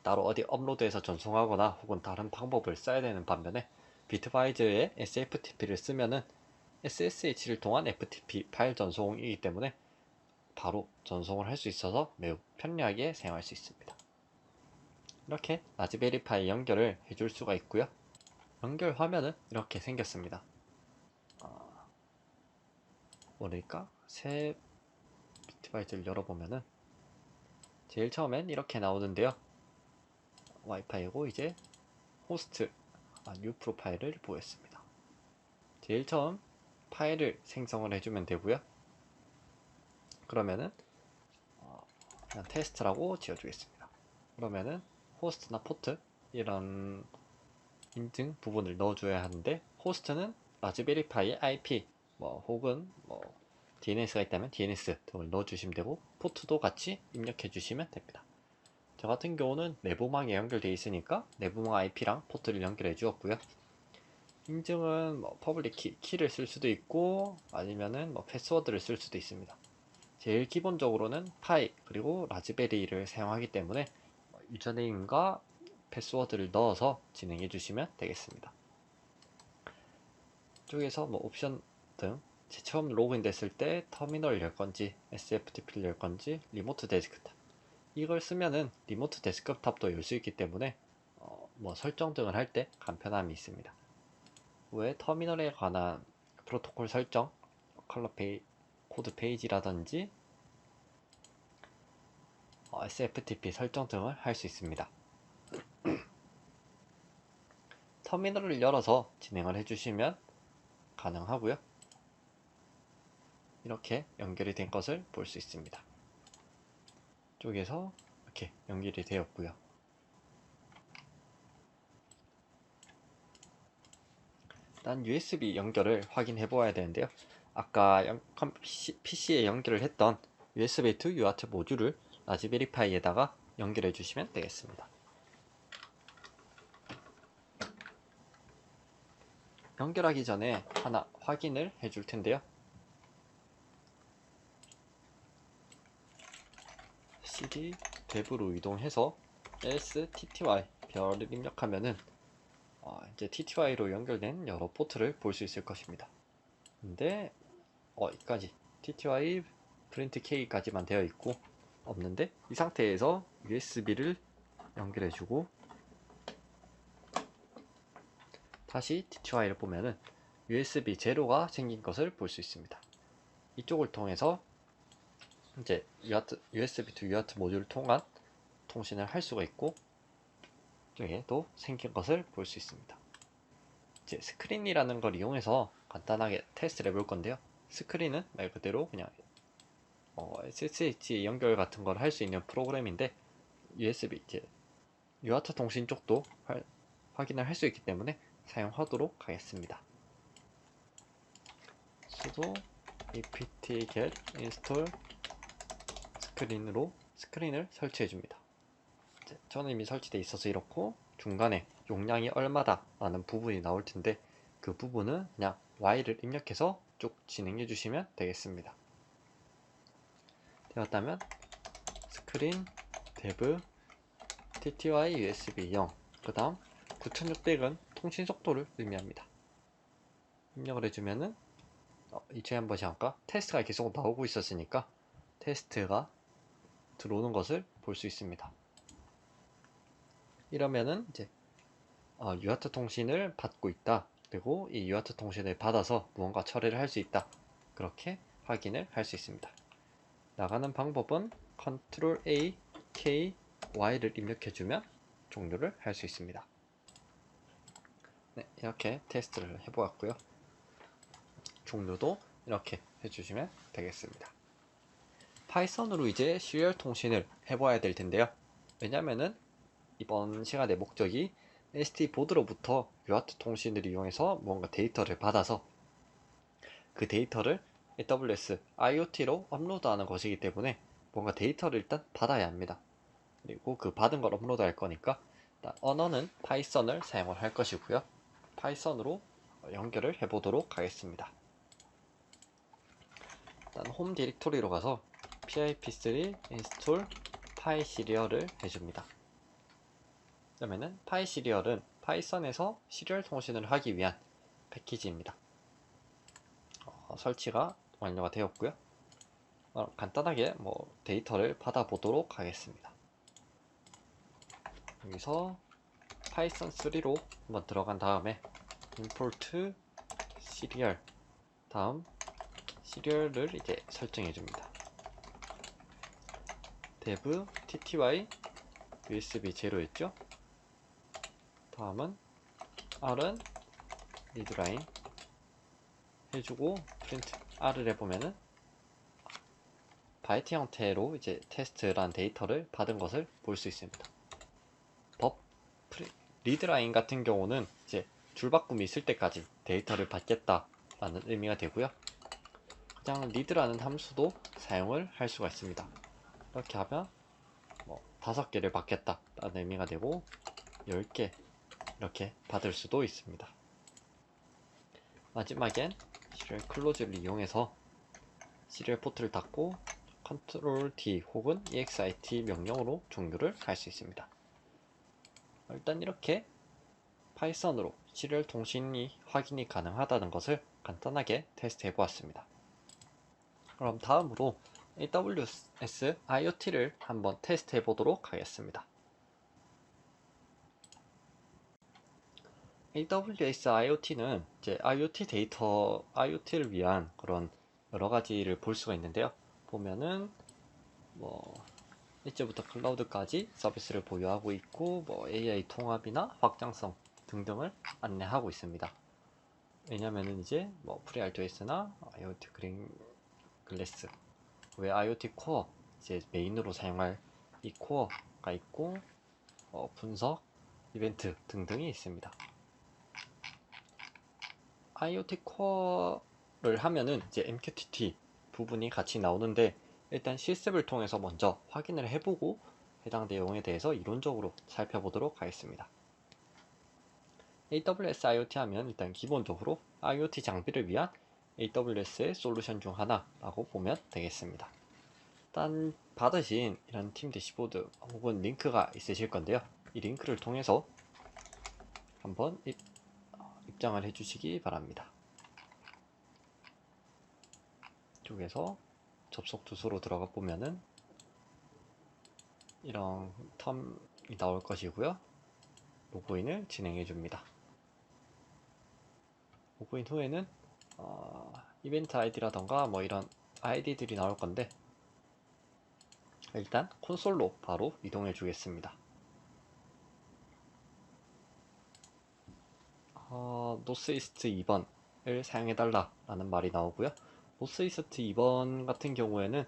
[SPEAKER 1] 따로 어디 업로드해서 전송하거나 혹은 다른 방법을 써야 되는 반면에 비트바이즈의 SFTP를 쓰면은 SSH를 통한 FTP 파일 전송이기 때문에 바로 전송을 할 수 있어서 매우 편리하게 사용할 수 있습니다. 이렇게 라즈베리파이 연결을 해줄 수가 있고요. 연결 화면은 이렇게 생겼습니다. 뭐랄까? 새 비트바이트를 열어보면은 제일 처음엔 이렇게 나오는데요. 와이파이고 이제 호스트 뉴 프로파일을 보였습니다. 제일 처음 파일을 생성을 해주면 되고요. 그러면은 그냥 테스트라고 지어주겠습니다. 그러면은 호스트나 포트 이런 인증 부분을 넣어줘야 하는데 호스트는 라즈베리파이 IP 혹은 DNS가 있다면 DNS 등을 넣어주시면 되고 포트도 같이 입력해 주시면 됩니다. 저 같은 경우는 내부망에 연결되어 있으니까 내부망 IP랑 포트를 연결해 주었고요. 인증은 퍼블릭 키를 쓸 수도 있고 아니면은 패스워드를 쓸 수도 있습니다. 제일 기본적으로는 파이 그리고 라즈베리를 사용하기 때문에 유저네임과 패스워드를 넣어서 진행해 주시면 되겠습니다. 이쪽에서 옵션 등 처음 로그인 됐을 때 터미널 열 건지 SFTP를 열 건지 리모트 데스크탑 이걸 쓰면은 리모트 데스크탑도 열 수 있기 때문에 설정 등을 할 때 간편함이 있습니다. 외 터미널에 관한 프로토콜 설정, 코드 페이지라든지 SFTP 설정 등을 할 수 있습니다. 터미널을 열어서 진행을 해주시면 가능하고요. 이렇게 연결이 된 것을 볼 수 있습니다. 이쪽에서 이렇게 연결이 되었고요. 일단 USB 연결을 확인해 보아야 되는데요. 아까 PC에 연결을 했던 USB to UART 모듈을 라즈베리파이에다가 연결해 주시면 되겠습니다. 연결하기 전에 하나 확인을 해줄 텐데요. cd dev로 이동해서 stty 별을 입력하면은 이제 TTY로 연결된 여러 포트를 볼 수 있을 것입니다. 근데 여기까지 TTY 프린트 K까지만 되어 있고 없는데 이 상태에서 USB를 연결해주고 다시 TTY를 보면은 USB 제로가 생긴 것을 볼 수 있습니다. 이쪽을 통해서 이제 USB to UART 모듈을 통한 통신을 할 수가 있고 이쪽에도 생긴 것을 볼 수 있습니다. 이제 스크린이라는 걸 이용해서 간단하게 테스트를 해볼 건데요. 스크린은 말 그대로 그냥 SSH 연결 같은 걸 할 수 있는 프로그램인데 USB 이제 UART 통신 쪽도 확인을 할 수 있기 때문에 사용하도록 하겠습니다. sudo apt-get install 스크린으로 스크린을 설치해 줍니다. 저는 이미 설치되어 있어서 이렇고 중간에 용량이 얼마다 라는 부분이 나올 텐데 그 부분은 그냥 Y를 입력해서 쭉 진행해 주시면 되겠습니다. 되었다면 스크린 dev tty usb 0 그 다음 9600은 통신 속도를 의미합니다. 입력을 해주면은 이제 한번 잠깐 테스트가 계속 나오고 있었으니까 테스트가 들어오는 것을 볼 수 있습니다. 이러면은 이제 UART 통신을 받고 있다. 그리고 이 UART 통신을 받아서 무언가 처리를 할 수 있다. 그렇게 확인을 할 수 있습니다. 나가는 방법은 Ctrl A, K, Y를 입력해주면 종료를 할 수 있습니다. 네, 이렇게 테스트를 해보았고요. 종료도 이렇게 해주시면 되겠습니다. 파이썬으로 이제 시리얼 통신을 해봐야 될 텐데요. 왜냐면은 이번 시간의 목적이 SD 보드로부터 UART 통신을 이용해서 뭔가 데이터를 받아서 그 데이터를 AWS IoT로 업로드하는 것이기 때문에 뭔가 데이터를 일단 받아야 합니다. 그리고 그 받은 걸 업로드할 거니까 일단 언어는 파이썬을 사용을 할 것이고요. 파이썬으로 연결을 해보도록 하겠습니다. 일단 홈 디렉토리로 가서 pip3 install 파이시리얼을 해줍니다. 그러면은 파이시리얼은 파이썬에서 시리얼 통신을 하기 위한 패키지입니다. 설치가 완료가 되었고요. 간단하게 데이터를 받아보도록 하겠습니다. 여기서 파이썬 3로 한번 들어간 다음에 import serial 다음 시리얼을 이제 설정해 줍니다. dev tty usb 0였죠. 다음은 r은 readline 해주고 print r을 해보면은 바이트 형태로 이제 테스트란 데이터를 받은 것을 볼 수 있습니다. 리드라인 같은 경우는 이제 줄바꿈이 있을 때까지 데이터를 받겠다라는 의미가 되고요. 그냥 리드라는 함수도 사용을 할 수가 있습니다. 이렇게 하면 5개를 받겠다라는 의미가 되고 10개 이렇게 받을 수도 있습니다. 마지막엔 시리얼 클로즈를 이용해서 시리얼 포트를 닫고 컨트롤 D 혹은 exit 명령으로 종료를 할 수 있습니다. 일단 이렇게 파이썬으로 시리얼 통신이 확인이 가능하다는 것을 간단하게 테스트해 보았습니다. 그럼 다음으로 AWS IoT를 한번 테스트해 보도록 하겠습니다. AWS IoT는 이제 IoT 데이터, IoT를 위한 그런 여러 가지를 볼 수가 있는데요. 보면은 일제부터 클라우드까지 서비스를 보유하고 있고 AI 통합이나 확장성 등등을 안내하고 있습니다. 왜냐면은 이제 FreeRTOS나 IoT 그린 글래스 외 IoT 코어 이제 메인으로 사용할 이 코어가 있고 분석, 이벤트 등등이 있습니다. IoT 코어를 하면은 이제 MQTT 부분이 같이 나오는데 일단 실습을 통해서 먼저 확인을 해보고 해당 내용에 대해서 이론적으로 살펴보도록 하겠습니다. AWS IoT 하면 일단 기본적으로 IoT 장비를 위한 AWS의 솔루션 중 하나라고 보면 되겠습니다. 일단 받으신 이런 팀 대시보드 혹은 링크가 있으실 건데요. 이 링크를 통해서 한번 입장을 해주시기 바랍니다. 이쪽에서 접속 주소로 들어가 보면은 이런 텀이 나올 것이고요. 로그인을 진행해 줍니다. 로그인 후에는 이벤트 아이디라던가 이런 아이디들이 나올 건데 일단 콘솔로 바로 이동해 주겠습니다. 노스이스트 2번을 사용해 달라 라는 말이 나오고요. 노스이스트 2번 같은 경우에는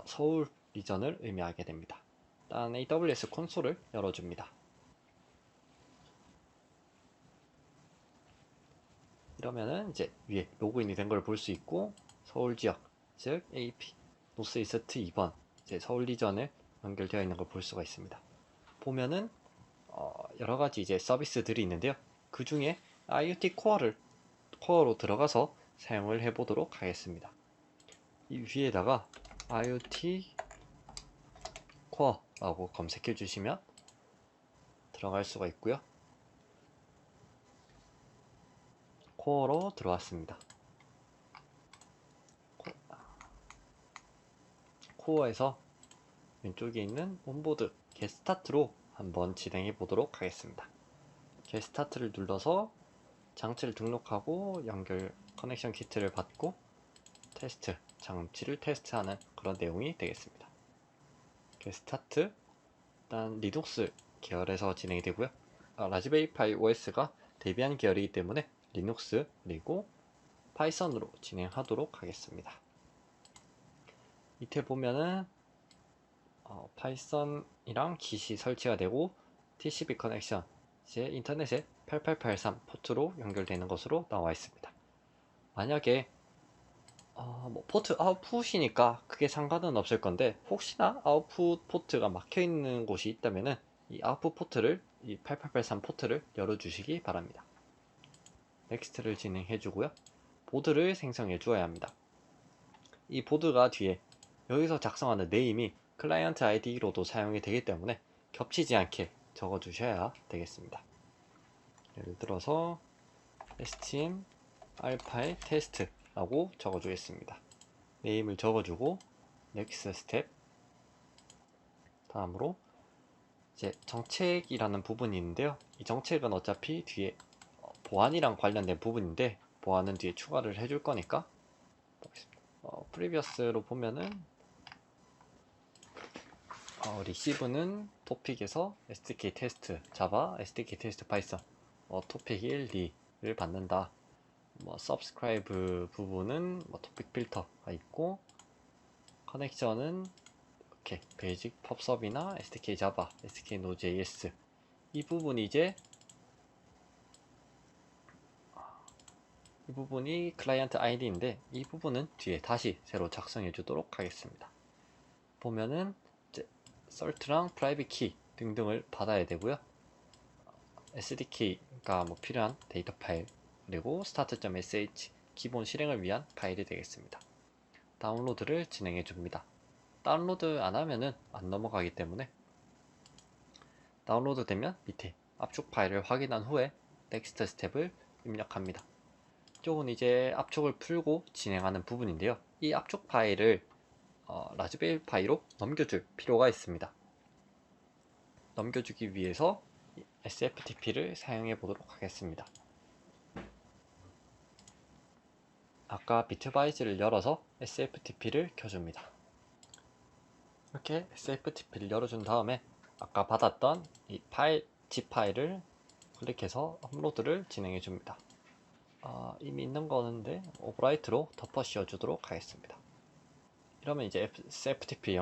[SPEAKER 1] 서울 리전을 의미하게 됩니다. 일단 AWS 콘솔을 열어줍니다. 이러면은 이제 위에 로그인이 된 걸 볼 수 있고 서울 지역 즉 AP 노스이스트 2번 이제 서울 리전에 연결되어 있는 걸 볼 수가 있습니다. 보면은 여러 가지 이제 서비스들이 있는데요. 그 중에 IoT 코어로 들어가서 사용을 해보도록 하겠습니다. 이 위에다가 IoT 코어라고 검색해 주시면 들어갈 수가 있고요. 코어로 들어왔습니다. 코어에서 왼쪽에 있는 온보드 겟스타트로 한번 진행해 보도록 하겠습니다. 겟스타트를 눌러서 장치를 등록하고 연결 커넥션 키트를 받고 테스트, 장치를 테스트하는 그런 내용이 되겠습니다. 겟스타트 일단 리눅스 계열에서 진행이 되고요. 라즈베리 파이 OS가 데비안 계열이기 때문에 리눅스 그리고 파이썬으로 진행하도록 하겠습니다. 밑에 보면은 파이썬이랑 깃이 설치가 되고 TCP 커넥션 이제 인터넷에 8883 포트로 연결되는 것으로 나와 있습니다. 만약에 뭐 포트 아웃풋이니까 그게 상관은 없을 건데 혹시나 아웃풋 포트가 막혀 있는 곳이 있다면은 이 아웃풋 포트를 이 8883 포트를 열어주시기 바랍니다. 넥스트를 진행해 주고요. 보드를 생성해 주어야 합니다. 이 보드가 뒤에 여기서 작성하는 네임이 클라이언트 아이디로도 사용이 되기 때문에 겹치지 않게 적어 주셔야 되겠습니다. 예를 들어서 stm 알파의 테스트라고 적어 주겠습니다. 네임을 적어주고 넥스트 스텝 다음으로 이제 정책이라는 부분이 있는데요. 이 정책은 어차피 뒤에 보안이랑 관련된 부분인데 보안은 뒤에 추가를 해줄 거니까 프리비어스로 보면은 리시브는 토픽에서 SDK 테스트 자바, SDK 테스트 파이썬 토픽 1, 2를 받는다. subscribe 부분은 토픽 필터가 있고 커넥션은 이렇게 베이직 펍섭이나 SDK 자바, SDK Node.js 이 부분이 이 부분이 클라이언트 아이디인데 이 부분은 뒤에 다시 새로 작성해 주도록 하겠습니다. 보면은 이제 설트랑 프라이빗 키 등등을 받아야 되고요. SDK가 필요한 데이터 파일 그리고 start.sh 기본 실행을 위한 파일이 되겠습니다. 다운로드를 진행해 줍니다. 다운로드 안 하면은 안 넘어가기 때문에 다운로드 되면 밑에 압축 파일을 확인한 후에 넥스트 스텝을 입력합니다. 이쪽은 이제 압축을 풀고 진행하는 부분인데요. 이 압축 파일을 라즈베리 파이로 넘겨줄 필요가 있습니다. 넘겨주기 위해서 SFTP를 사용해 보도록 하겠습니다. 아까 비트바이즈를 열어서 SFTP를 켜줍니다. 이렇게 SFTP를 열어준 다음에 아까 받았던 이 파일, zip 파일을 클릭해서 업로드를 진행해 줍니다. 이미 있는 거는데 오버라이트로 덮어 씌워 주도록 하겠습니다. 이러면 이제 SFTP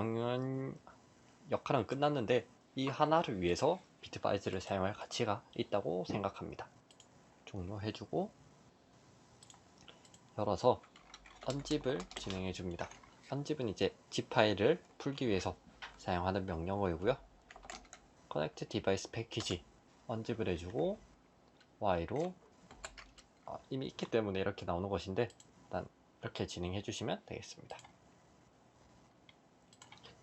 [SPEAKER 1] 역할은 끝났는데 이 하나를 위해서 비트바이즈를 사용할 가치가 있다고 생각합니다. 종료해주고 열어서 unzip을 진행해 줍니다. unzip은 이제 zip 파일을 풀기 위해서 사용하는 명령어이고요. connect device package unzip을 해주고 y로 이미 있기 때문에 이렇게 나오는 것인데 일단 이렇게 진행해 주시면 되겠습니다.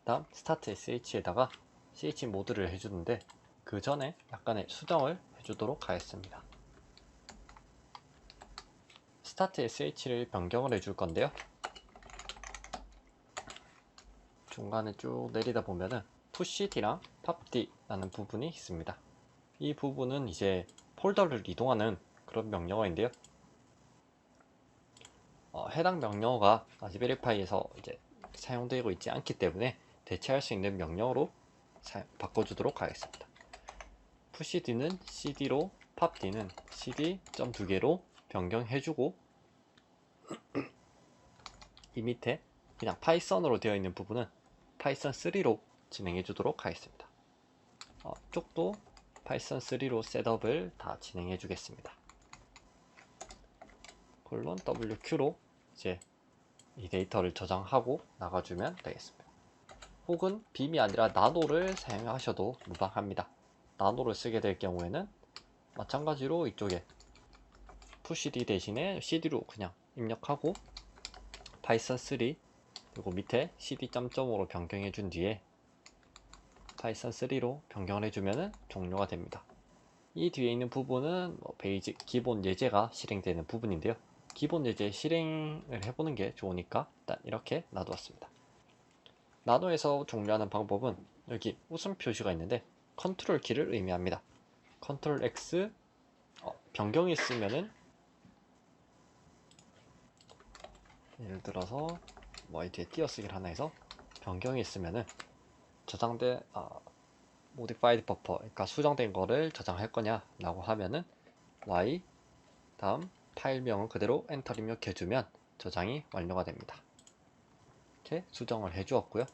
[SPEAKER 1] 다음 start sh에다가 ch 모드를 해주는데 그 전에 약간의 수정을 해주도록 하겠습니다. start sh를 변경을 해줄 건데요. 중간에 쭉 내리다 보면은 pushD랑 popD라는 부분이 있습니다. 이 부분은 이제 폴더를 이동하는 그런 명령어인데요. 해당 명령어가 라즈베리파이에서 이제 사용되고 있지 않기 때문에 대체할 수 있는 명령어로 바꿔주도록 하겠습니다. pushD는 cd로, popD는 cd.2개로 변경해주고 이 밑에 그냥 파이썬으로 되어 있는 부분은 파이썬 3로 진행해 주도록 하겠습니다. 이쪽도 파이썬 3로 셋업을 다 진행해 주겠습니다. 콜론 WQ로 이제 이 데이터를 저장하고 나가주면 되겠습니다. 혹은 빔이 아니라 나노를 사용하셔도 무방합니다. 나노를 쓰게 될 경우에는 마찬가지로 이쪽에 pushd 대신에 cd로 그냥 입력하고 파이썬 3 그리고 밑에 cd.점으로 변경해 준 뒤에 파이썬 3로 변경을 해주면 종료가 됩니다. 이 뒤에 있는 부분은 베이직 기본 예제가 실행되는 부분인데요. 기본 예제 실행을 해보는 게 좋으니까 일단 이렇게 놔두었습니다. 나노에서 종료하는 방법은 여기 웃음 표시가 있는데 컨트롤 키를 의미합니다. 컨트롤 X 변경이 있으면은 예를 들어서 이 뒤에 띄어쓰기를 하나 해서 변경이 있으면은 저장된 modified buffer 그러니까 수정된 거를 저장할 거냐 라고 하면은 Y 다음 파일명은 그대로 엔터 입력해 주면 저장이 완료가 됩니다. 이렇게 수정을 해 주었고요.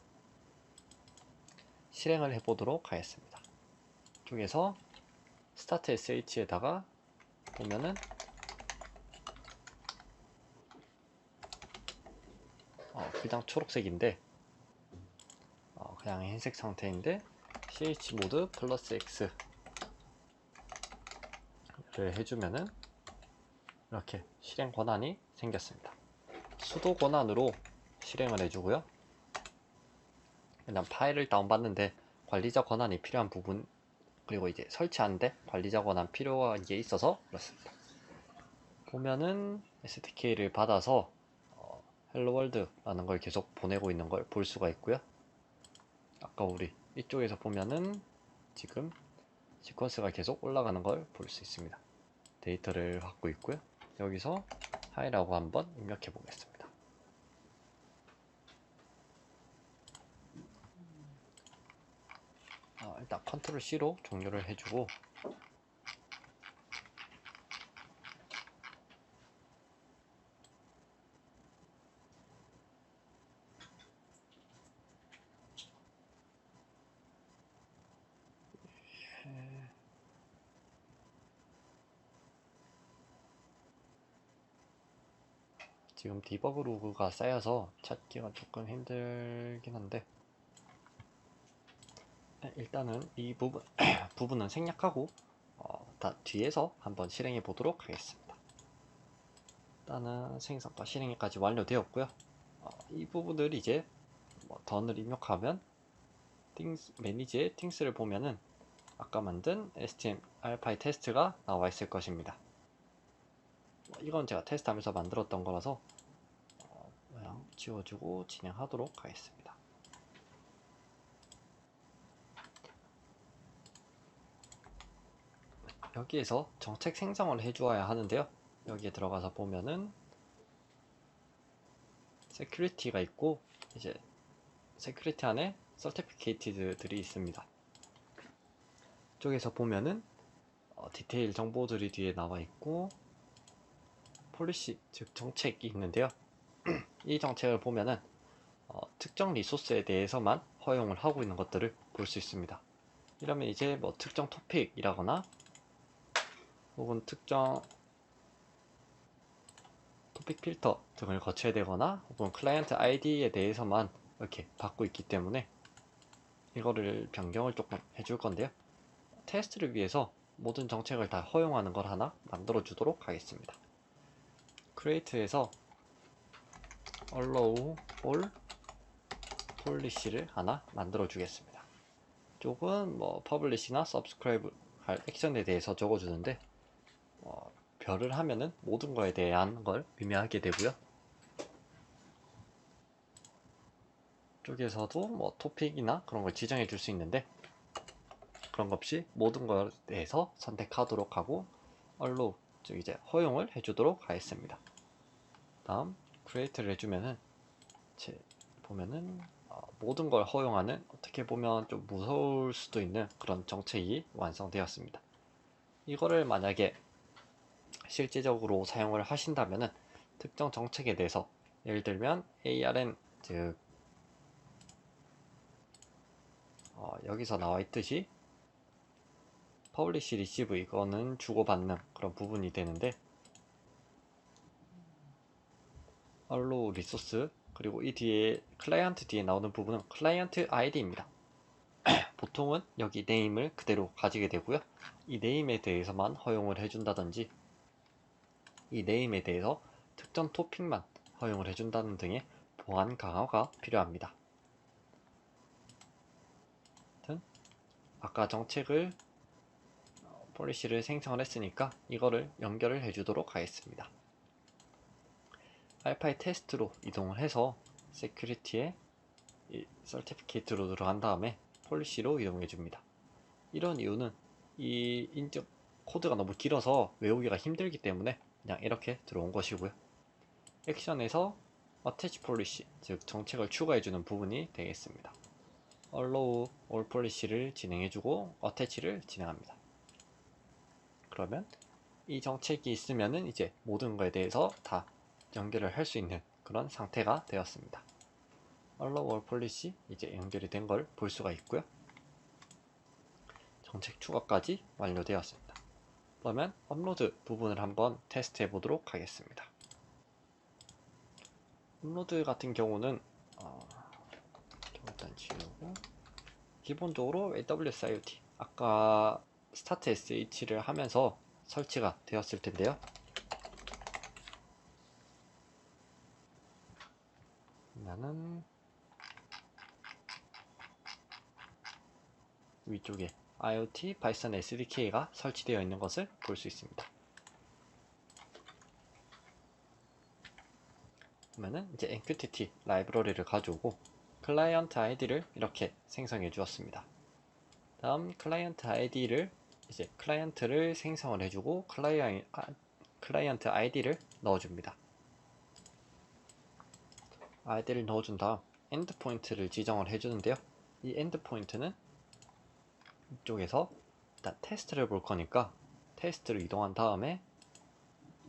[SPEAKER 1] 실행을 해 보도록 하겠습니다. 쪽에서 스타트 sh에다가 보면은 그냥 초록색인데 그냥 흰색 상태인데 chmod 플러스 x를 해주면은 이렇게 실행 권한이 생겼습니다. 수도 권한으로 실행을 해주고요. 그냥 파일을 다운받는데 관리자 권한이 필요한 부분, 그리고 이제 설치하는데 관리자 권한 필요한 게 있어서 그렇습니다. 보면은 SDK를 받아서 헬로 월드라는 걸 계속 보내고 있는 걸 볼 수가 있고요. 아까 우리 이쪽에서 보면은 지금 시퀀스가 계속 올라가는 걸 볼 수 있습니다. 데이터를 갖고 있고요. 여기서 하이라고 한번 입력해 보겠습니다. 일단 컨트롤 C로 종료를 해주고 지금 디버그 로그가 쌓여서 찾기가 조금 힘들긴 한데 일단은 이 부분은 생략하고 다 뒤에서 한번 실행해 보도록 하겠습니다. 일단은 생성과 실행까지 완료되었고요. 이 부분을 이제 던을 입력하면 매니지의 띵스를 보면은 아까 만든 STM 알파이 테스트가 나와 있을 것입니다. 이건 제가 테스트하면서 만들었던 거라서 모양 지워주고 진행하도록 하겠습니다. 여기에서 정책 생성을 해주어야 하는데요. 여기에 들어가서 보면은 세큐리티가 있고 이제 세큐리티 안에 서티피케이티드들이 있습니다. 이쪽에서 보면은 디테일 정보들이 뒤에 나와 있고 폴리시 즉 정책이 있는데요. 이 정책을 보면은 특정 리소스에 대해서만 허용을 하고 있는 것들을 볼 수 있습니다. 이러면 이제 특정 토픽이라거나 혹은 특정 토픽 필터 등을 거쳐야 되거나 혹은 클라이언트 ID에 대해서만 이렇게 받고 있기 때문에 이거를 변경을 조금 해줄 건데요. 테스트를 위해서 모든 정책을 다 허용하는 걸 하나 만들어 주도록 하겠습니다. create에서 allow all policy를 하나 만들어 주겠습니다. 이쪽은 publish나 subscribe 할 액션에 대해서 적어 주는데 별을 하면은 모든 거에 대한 걸 의미하게 되고요. 쪽에서도 토픽이나 그런 걸 지정해 줄 수 있는데 그런 것 없이 모든 것에 대해서 선택하도록 하고 allow 즉 이제 허용을 해주도록 하겠습니다. 다음 create를 해주면은 보면은 모든 걸 허용하는 어떻게 보면 좀 무서울 수도 있는 그런 정책이 완성되었습니다. 이거를 만약에 실제적으로 사용을 하신다면은 특정 정책에 대해서 예를 들면 ARN 즉 여기서 나와 있듯이 publish receive 이거는 주고받는 그런 부분이 되는데 allow resource 그리고 이 뒤에 클라이언트 뒤에 나오는 부분은 클라이언트 ID입니다. 보통은 여기 name을 그대로 가지게 되고요. 이 name에 대해서만 허용을 해준다든지 이 name에 대해서 특정 토픽만 허용을 해준다는 등의 보안 강화가 필요합니다. 아까 정책을 폴리시를 생성을 했으니까 이거를 연결을 해주도록 하겠습니다. 알파이 테스트로 이동을 해서 세큐리티에 서티피케이트로 들어간 다음에 폴리시로 이동해 줍니다. 이런 이유는 이 인증 코드가 너무 길어서 외우기가 힘들기 때문에 그냥 이렇게 들어온 것이고요. 액션에서 attach policy 즉 정책을 추가해주는 부분이 되겠습니다. allow all policy를 진행해주고 attach를 진행합니다. 그러면 이 정책이 있으면은 이제 모든 거에 대해서 다 연결을 할 수 있는 그런 상태가 되었습니다. Allow all policy 이제 연결이 된 걸 볼 수가 있고요. 정책 추가까지 완료되었습니다. 그러면 업로드 부분을 한번 테스트 해보도록 하겠습니다. 업로드 같은 경우는 일단 지우고 기본적으로 AWS IoT 아까 스타트 SH를 하면서 설치가 되었을 텐데요. 나는 위쪽에 IoT Python SDK가 설치되어 있는 것을 볼 수 있습니다. 그러면은 이제 MQTT 라이브러리를 가져오고 클라이언트 아이디를 이렇게 생성해 주었습니다. 다음 클라이언트 아이디를 이제 클라이언트를 생성을 해주고 클라이언트 아이디를 넣어줍니다. 아이디를 넣어준 다음 엔드포인트를 지정을 해주는데요. 이 엔드포인트는 이쪽에서 일단 테스트를 볼 거니까 테스트로 이동한 다음에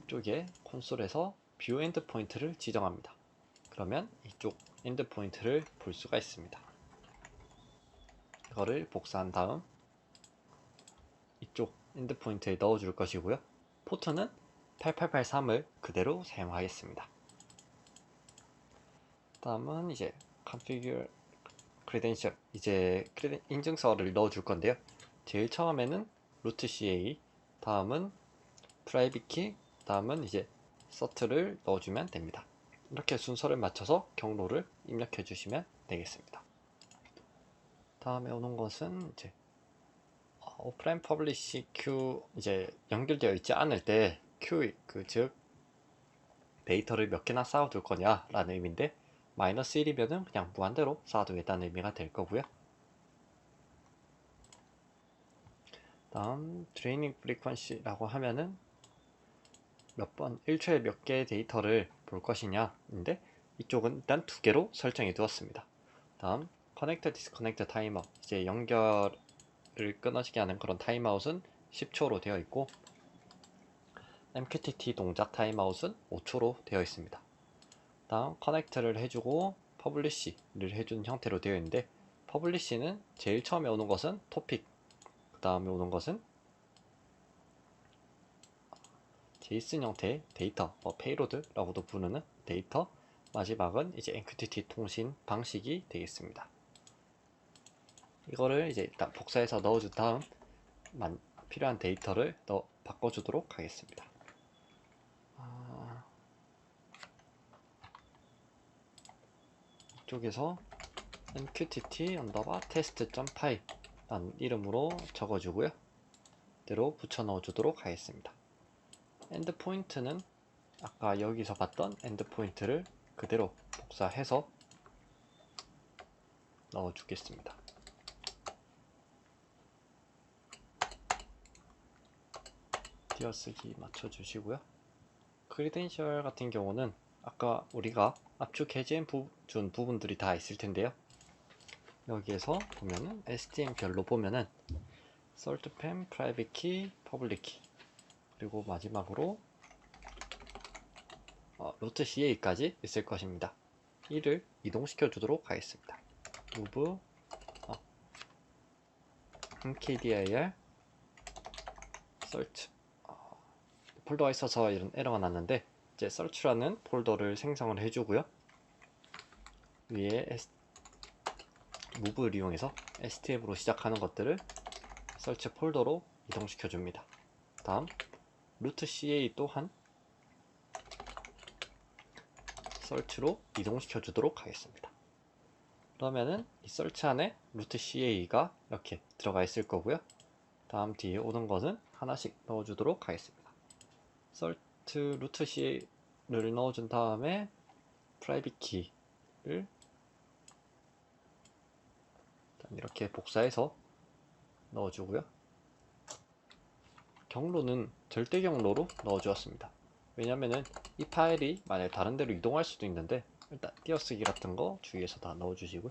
[SPEAKER 1] 이쪽에 콘솔에서 뷰 엔드포인트를 지정합니다. 그러면 이쪽 엔드포인트를 볼 수가 있습니다. 이거를 복사한 다음 이쪽 엔드포인트에 넣어줄 것이고요. 포트는 8883을 그대로 사용하겠습니다. 다음은 이제 configure credential 이제 인증서를 넣어줄 건데요. 제일 처음에는 root CA, 다음은 private key, 다음은 이제 cert를 넣어주면 됩니다. 이렇게 순서를 맞춰서 경로를 입력해 주시면 되겠습니다. 다음에 오는 것은 이제 오프라인 퍼블리시 큐 이제 연결되어 있지 않을 때 큐 즉 데이터를 몇 개나 쌓아둘 거냐라는 의미인데 -1이면은 그냥 무한대로 쌓아두겠다는 의미가 될 거고요. 다음 트레이닝 프리퀀시라고 하면은 몇 번 1초에 몇 개의 데이터를 볼 것이냐인데 이쪽은 일단 2개로 설정해 두었습니다. 다음 커넥터 디스커넥터 타이머 이제 연결을 끊어지게 하는 그런 타임아웃은 10초로 되어 있고 MQTT 동작 타임아웃은 5초로 되어 있습니다. 다음 커넥트를 해주고 퍼블리시를 해준 형태로 되어 있는데 퍼블리시는 제일 처음에 오는 것은 토픽, 그 다음에 오는 것은 제이슨 형태의 데이터, 페이로드라고도 부르는 데이터, 마지막은 이제 MQTT 통신 방식이 되겠습니다. 이거를 이제 일단 복사해서 넣어준 다음 필요한 데이터를 바꿔주도록 하겠습니다. 이쪽에서 MQTT test.py 라는 이름으로 적어주고요. 그대로 붙여 넣어주도록 하겠습니다. 엔드포인트는 아까 여기서 봤던 엔드포인트를 그대로 복사해서 넣어주겠습니다. 띄어쓰기 맞춰주시고요. 크리덴셜 같은 경우는 아까 우리가 압축 해제해 준 부분들이 다 있을 텐데요. 여기에서 보면은 SDN별로 보면은 saltpan, private key, public key 그리고 마지막으로 root CA까지 있을 것입니다. 이를 이동시켜 주도록 하겠습니다. move mkdir search 폴더가 있어서 이런 에러가 났는데 이제 search라는 폴더를 생성을 해주고요. 위에 move를 이용해서 stm으로 시작하는 것들을 search 폴더로 이동시켜 줍니다. 다음 root CA 또한 search로 이동시켜 주도록 하겠습니다. 그러면은 이 search 안에 root CA가 이렇게 들어가 있을 거고요. 다음 뒤에 오는 것은 하나씩 넣어주도록 하겠습니다. cert root CA를 넣어준 다음에 private key를 이렇게 복사해서 넣어주고요. 경로는 절대 경로로 넣어주었습니다. 왜냐면은 이 파일이 만약 다른 데로 이동할 수도 있는데 일단 띄어쓰기 같은 거 주의해서 다 넣어주시고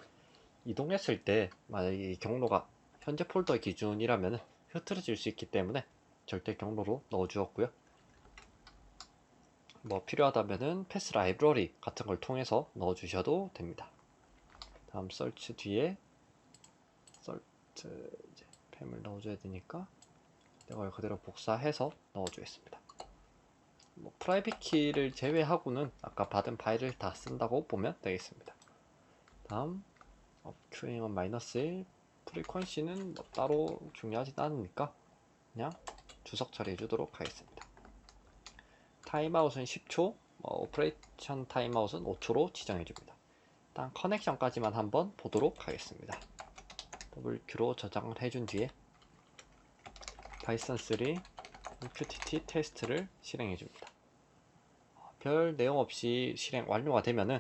[SPEAKER 1] 이동했을 때 만약에 이 경로가 현재 폴더 기준이라면 흐트러질 수 있기 때문에 절대 경로로 넣어주었고요. 뭐 필요하다면은 패스 라이브러리 같은 걸 통해서 넣어주셔도 됩니다. 다음 search 뒤에 search 이제 팸을 넣어줘야 되니까 이걸 그대로 복사해서 넣어주겠습니다. 뭐 프라이빗 키를 제외하고는 아까 받은 파일을 다 쓴다고 보면 되겠습니다. 다음 queuing은 -1, 프리퀀시는 뭐 따로 중요하진 않으니까 그냥 주석 처리해 주도록 하겠습니다. 타임아웃은 10초, 오퍼레이션 타임아웃은 5초로 지정해 줍니다. 일단 커넥션까지만 한번 보도록 하겠습니다. WQ로 저장을 해준 뒤에 파이썬 3 MQTT 테스트를 실행해 줍니다. 별 내용 없이 실행 완료가 되면은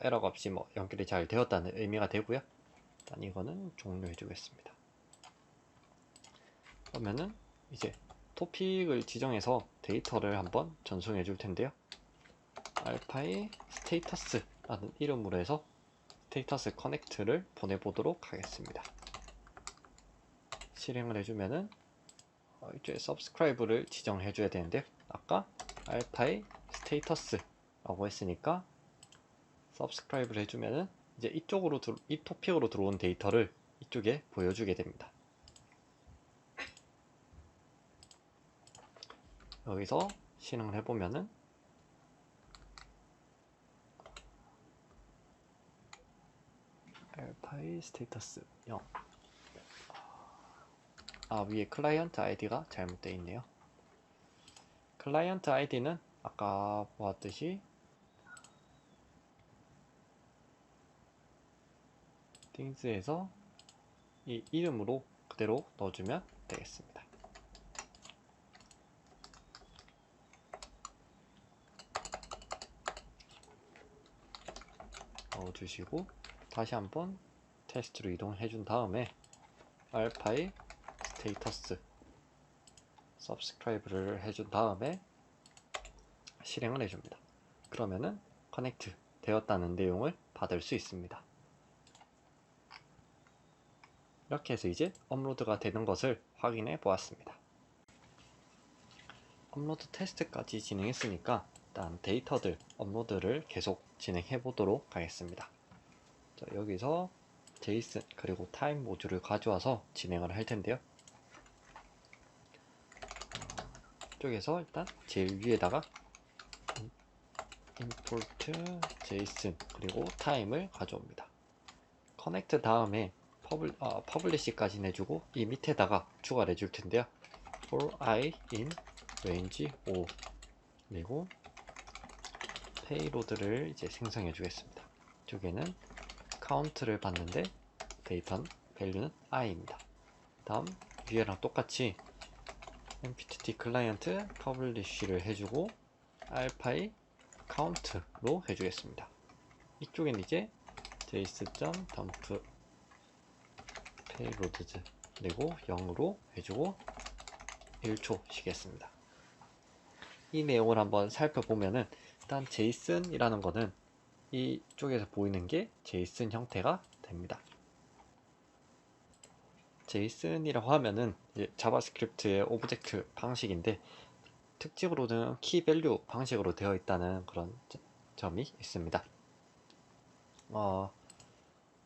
[SPEAKER 1] 에러가 없이 연결이 잘 되었다는 의미가 되고요. 일단 이거는 종료해 주겠습니다. 그러면은 이제 토픽을 지정해서 데이터를 한번 전송해 줄 텐데요. 알파이 스테이터스 라는 이름으로 해서 스테이터스 커넥트를 보내보도록 하겠습니다. 실행을 해주면은 이쪽에 subscribe를 지정해 줘야 되는데요. 아까 알파이 스테이터스 라고 했으니까 subscribe를 해주면은 이제 이쪽으로 이 토픽으로 들어온 데이터를 이쪽에 보여주게 됩니다. 여기서 실행을 해보면은 알파이 스테이터스 0. 위에 클라이언트 아이디가 잘못되어 있네요. 클라이언트 아이디는 아까 보았듯이 things에서 이 이름으로 그대로 넣어주면 되겠습니다. 넣어주시고 다시 한번 테스트로 이동해 준 다음에 알파이 스테이터스 subscribe를 해준 다음에 실행을 해줍니다. 그러면은 커넥트 되었다는 내용을 받을 수 있습니다. 이렇게 해서 이제 업로드가 되는 것을 확인해 보았습니다. 업로드 테스트까지 진행했으니까 일단 데이터들 업로드를 계속 진행해 보도록 하겠습니다. 자, 여기서 JSON 그리고 타임 모듈을 가져와서 진행을 할 텐데요. 이쪽에서 일단 제일 위에다가 import JSON 그리고 time을 가져옵니다. 커넥트 다음에 publish까지 내주고 이 밑에다가 추가를 해줄 텐데요. for I in range 5 그리고 페이로드를 이제 생성해 주겠습니다. 이쪽에는 count를 받는데 데이터 밸류는 i입니다. 다음 위에랑 똑같이 MQTT 클라이언트 publish를 해주고 알파이 count로 해주겠습니다. 이쪽엔 이제 json.dump payloads 그리고 0으로 해주고 1초 쉬겠습니다. 이 내용을 한번 살펴보면은 일단 JSON이라는 거는 이쪽에서 보이는 게 JSON 형태가 됩니다. JSON이라고 하면은 이제 자바스크립트의 오브젝트 방식인데 특징으로는 키 밸류 방식으로 되어 있다는 그런 점이 있습니다.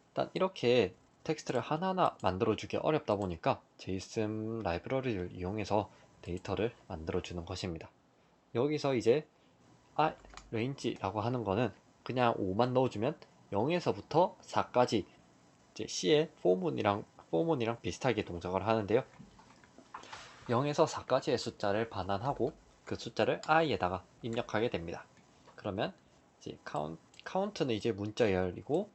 [SPEAKER 1] 일단 이렇게 텍스트를 하나하나 만들어주기 어렵다 보니까 JSON 라이브러리를 이용해서 데이터를 만들어주는 것입니다. 여기서 이제 range라고 하는 거는 그냥 5만 넣어주면 0에서부터 4까지 이제 C의 포문이랑 비슷하게 동작을 하는데요. 0에서 4까지의 숫자를 반환하고 그 숫자를 i에다가 입력하게 됩니다. 그러면 이제 count는 이제 문자열이고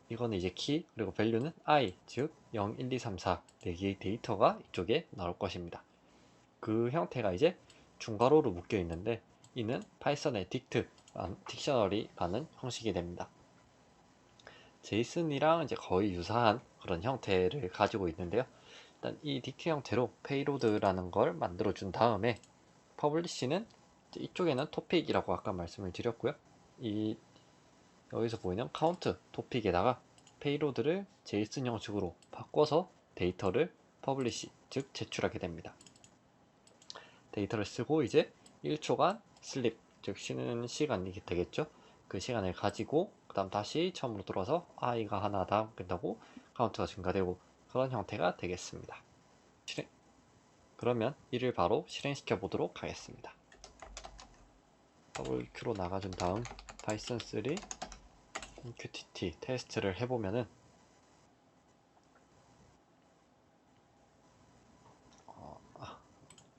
[SPEAKER 1] 이거는 이제 키 그리고 밸류는 i 즉 0, 1, 2, 3, 4 4개의 데이터가 이쪽에 나올 것입니다. 그 형태가 이제 중괄호로 묶여 있는데 이는 파이썬의 딕셔너리라는 형식이 됩니다. JSON이랑 이제 거의 유사한 그런 형태를 가지고 있는데요. 일단 이 딕트 형태로 페이로드라는 걸 만들어 준 다음에 퍼블리시는 이쪽에는 토픽이라고 아까 말씀을 드렸고요. 여기서 보이는 카운트 토픽에다가 페이로드를 JSON 형식으로 바꿔서 데이터를 퍼블리시 즉 제출하게 됩니다. 데이터를 쓰고 이제 1초간 슬립 즉 쉬는 시간이 되겠죠. 그 시간을 가지고 그 다음 다시 처음으로 돌아서 i가 하나 남긴다고 카운트가 증가되고 그런 형태가 되겠습니다. 그러면 이를 바로 실행시켜 보도록 하겠습니다. WQ로 나가준 다음 python 3 MQTT 테스트를 해보면은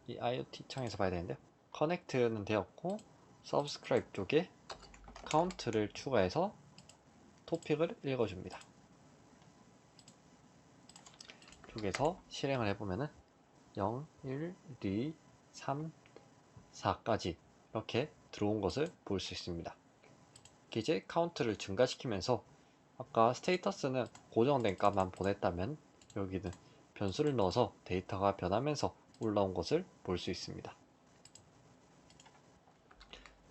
[SPEAKER 1] 이 IoT 창에서 봐야 되는데요. 커넥트는 되었고 subscribe 쪽에 count를 추가해서 토픽을 읽어줍니다. 쪽에서 실행을 해보면은 0, 1, 2, 3, 4까지 이렇게 들어온 것을 볼 수 있습니다. 이제 카운트를 증가시키면서 아까 스테이터스는 고정된 값만 보냈다면 여기는 변수를 넣어서 데이터가 변하면서 올라온 것을 볼 수 있습니다.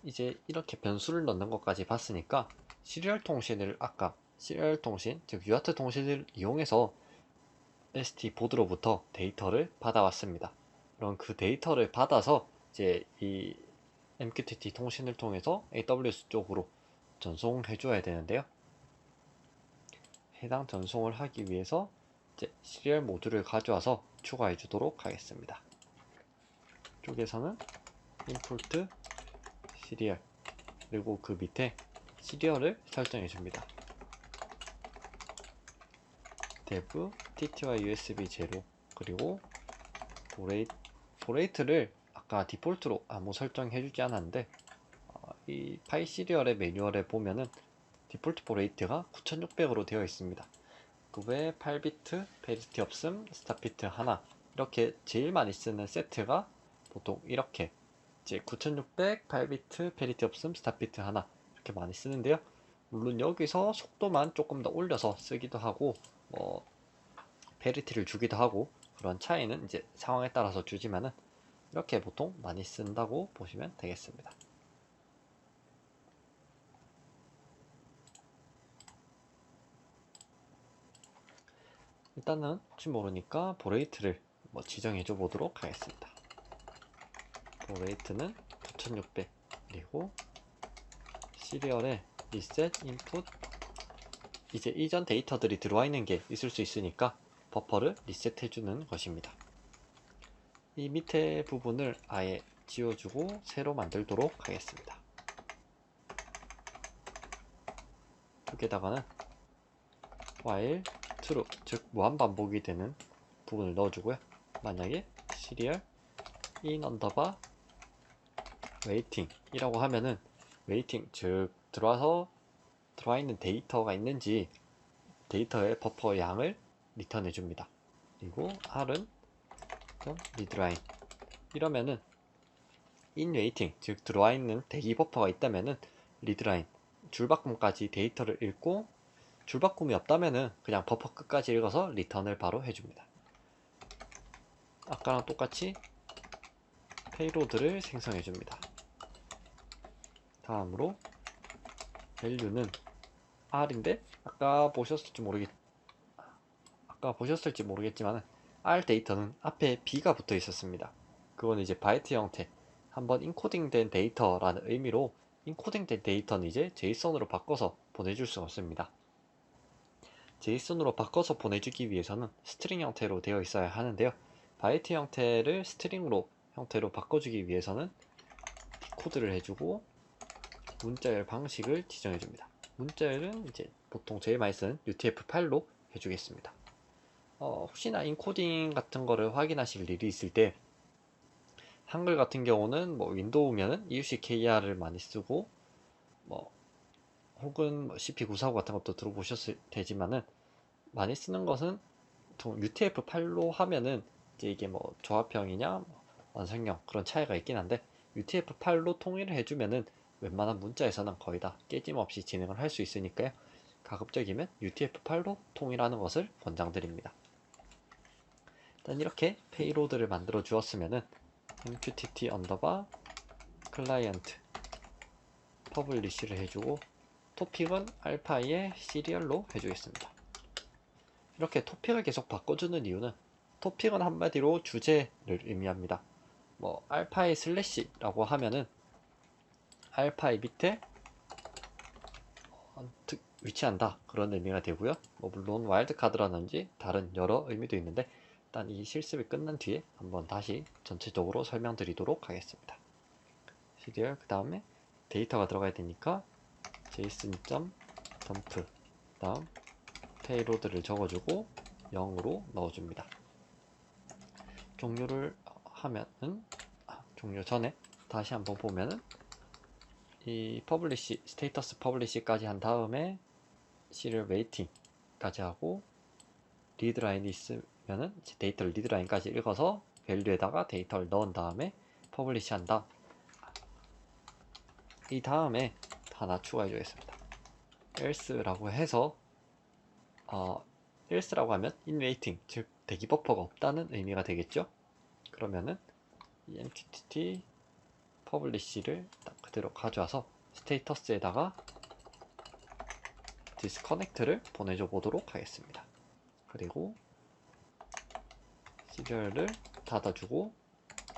[SPEAKER 1] 이제 이렇게 변수를 넣는 것까지 봤으니까 시리얼 통신을 아까 시리얼 통신, 즉 UART 통신을 이용해서 ST 보드로부터 데이터를 받아왔습니다. 그럼 그 데이터를 받아서 이제 이 MQTT 통신을 통해서 AWS 쪽으로 전송해 줘야 되는데요. 해당 전송을 하기 위해서 이제 시리얼 모듈을 가져와서 추가해 주도록 하겠습니다. 쪽에서는 import 시리얼 그리고 그 밑에 시리얼을 설정해 줍니다. dev tty usb 0 그리고 보레이트를 아까 디폴트로 아무 설정해 주지 않았는데 이 파이 시리얼의 매뉴얼에 보면은 디폴트 보레이트가 9600으로 되어 있습니다. 그 외에 8비트, 페리티 없음, 스타비트 하나 이렇게 제일 많이 쓰는 세트가 보통 이렇게 이제 9600, 8비트, 페리티 없음, 스타비트 하나 이렇게 많이 쓰는데요. 물론 여기서 속도만 조금 더 올려서 쓰기도 하고 페리티를 주기도 하고 그런 차이는 이제 상황에 따라서 주지만은 이렇게 보통 많이 쓴다고 보시면 되겠습니다. 일단은 혹시 모르니까 보레이트를 지정해 줘 보도록 하겠습니다. 보레이트는 9600 그리고 시리얼에 reset input 이제 이전 데이터들이 들어와 있는 게 있을 수 있으니까 버퍼를 리셋해 주는 것입니다. 이 밑에 부분을 아예 지워주고 새로 만들도록 하겠습니다. 여기다가는 while true 즉 무한반복이 되는 부분을 넣어주고요. 만약에 시리얼 in underbar waiting 이라고 하면은 waiting 즉 들어와 있는 데이터가 있는지 데이터의 버퍼 양을 리턴해 줍니다. 그리고 r은 readline 이러면은 in waiting 즉 들어와 있는 대기 버퍼가 있다면은 readline 줄바꿈까지 데이터를 읽고 줄바꿈이 없다면은 그냥 버퍼 끝까지 읽어서 리턴을 바로 해줍니다. 아까랑 똑같이 페이로드를 생성해줍니다. 다음으로 value는 r인데 아까 보셨을지 모르겠지만 r 데이터는 앞에 b가 붙어 있었습니다. 그건 이제 바이트 형태 한번 인코딩된 데이터라는 의미로 인코딩된 데이터는 이제 JSON으로 바꿔서 보내줄 수 없습니다. JSON으로 바꿔서 보내주기 위해서는 스트링 형태로 되어 있어야 하는데요. 바이트 형태를 스트링으로 형태로 바꿔주기 위해서는 디코드를 해주고 문자열 방식을 지정해줍니다. 문자열은 이제 보통 제일 많이 쓰는 UTF-8로 해주겠습니다. 혹시나 인코딩 같은 거를 확인하실 일이 있을 때 한글 같은 경우는 윈도우면은 EUC-KR을 많이 쓰고 혹은 CP949 같은 것도 들어보셨을 테지만은 많이 쓰는 것은 보통 UTF-8로 하면은 이제 이게 조합형이냐 완성형 그런 차이가 있긴 한데 UTF-8로 통일을 해주면은 웬만한 문자에서는 거의 다 깨짐없이 진행을 할 수 있으니까요. 가급적이면 UTF-8로 통일하는 것을 권장드립니다. 일단 이렇게 페이로드를 만들어 주었으면은 MQTT 언더바 클라이언트 퍼블리시를 해주고 토픽은 알파이의 시리얼로 해주겠습니다. 이렇게 토픽을 계속 바꿔주는 이유는 토픽은 한마디로 주제를 의미합니다. 알파이 슬래시라고 하면은 알파이 밑에 위치한다 그런 의미가 되고요. 물론 와일드카드라든지 다른 여러 의미도 있는데 일단 이 실습이 끝난 뒤에 한번 다시 전체적으로 설명드리도록 하겠습니다. CDR 그 다음에 데이터가 들어가야 되니까 json.dump 다음 페이로드를 적어주고 0으로 넣어줍니다. 종료를 하면은 종료 전에 다시 한번 보면은 이 퍼블리시 스테이터스 퍼블리시까지 한 다음에 시리얼 웨이팅까지 하고 리드라인이 있으면은 데이터를 리드라인까지 읽어서 밸류에다가 데이터를 넣은 다음에 퍼블리시 한다. 이 다음에 하나 추가해 주겠습니다. else라고 해서 else라고 하면 in waiting 즉 대기 버퍼가 없다는 의미가 되겠죠. 그러면은 이 mqtt 퍼블리시를 딱 그대로 가져와서 스테이터스에다가 디스커넥트를 보내줘 보도록 하겠습니다. 그리고 시리얼을 닫아주고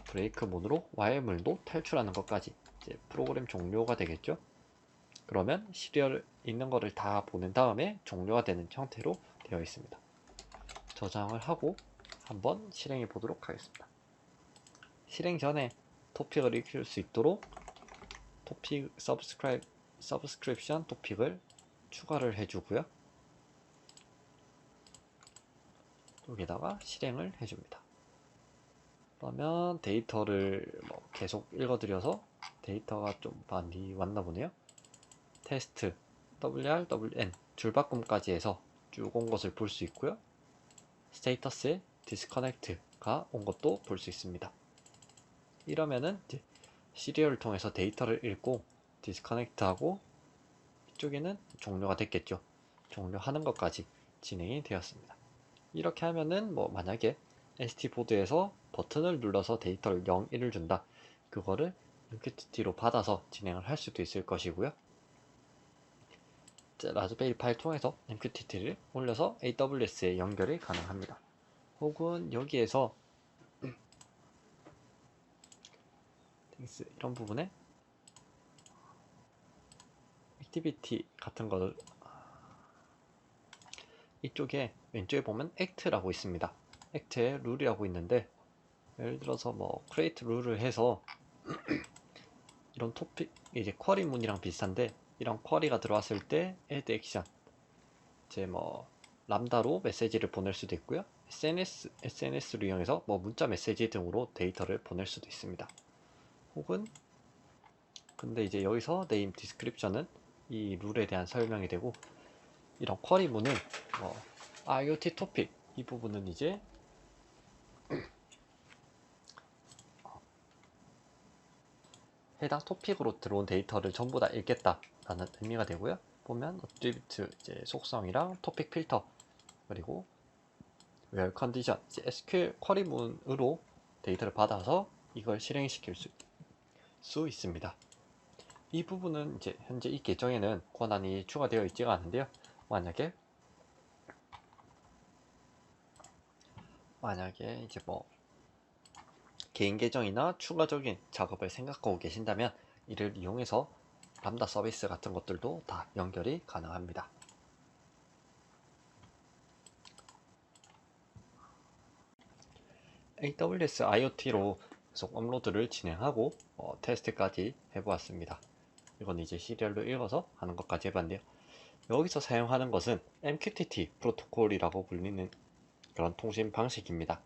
[SPEAKER 1] 브레이크 문으로 와일물도 탈출하는 것까지 이제 프로그램 종료가 되겠죠. 그러면 시리얼 있는 거를 다 보낸 다음에 종료가 되는 형태로 되어 있습니다. 저장을 하고 한번 실행해 보도록 하겠습니다. 실행 전에 토픽을 익힐 수 있도록 토픽 서브스크립션 토픽을 추가를 해주고요. 여기다가 실행을 해줍니다. 그러면 데이터를 계속 읽어드려서 데이터가 좀 많이 왔나 보네요. 테스트 WRWN 줄바꿈까지 해서 쭉 온 것을 볼 수 있고요. 스테이터스에 디스커넥트가 온 것도 볼 수 있습니다. 이러면은 이제 시리얼을 통해서 데이터를 읽고 디스커넥트하고 이쪽에는 종료가 됐겠죠. 종료하는 것까지 진행이 되었습니다. 이렇게 하면은 만약에 ST보드에서 버튼을 눌러서 데이터를 0, 1을 준다. 그거를 MQTT로 받아서 진행을 할 수도 있을 것이고요. 라즈베리 파일 통해서 MQTT를 올려서 AWS에 연결이 가능합니다. 혹은 여기에서 이런 부분에 액티비티 같은 거를 이쪽에 왼쪽에 보면 act라고 있습니다. act에 룰이라고 있는데 예를 들어서 create 룰을 해서 이런 토픽 이제 쿼리 문이랑 비슷한데 이런 쿼리가 들어왔을 때 add action 이제 람다로 메시지를 보낼 수도 있고요. SNS를 이용해서 문자 메시지 등으로 데이터를 보낼 수도 있습니다. 혹은 근데 이제 여기서 name description은 이 룰에 대한 설명이 되고 이런 쿼리 문은 IoT 토픽 이 부분은 이제 해당 토픽으로 들어온 데이터를 전부 다 읽겠다라는 의미가 되고요. 보면 attribute 이제 속성이랑 토픽 필터 그리고 where condition 이제 SQL 쿼리문으로 데이터를 받아서 이걸 실행시킬 수 있습니다. 이 부분은 이제 현재 이 계정에는 권한이 추가되어 있지가 않은데요. 만약에 이제 개인 계정이나 추가적인 작업을 생각하고 계신다면 이를 이용해서 람다 서비스 같은 것들도 다 연결이 가능합니다. AWS IoT로 계속 업로드를 진행하고 테스트까지 해보았습니다. 이건 이제 시리얼로 읽어서 하는 것까지 해봤는데요. 여기서 사용하는 것은 MQTT 프로토콜이라고 불리는 그런 통신 방식입니다.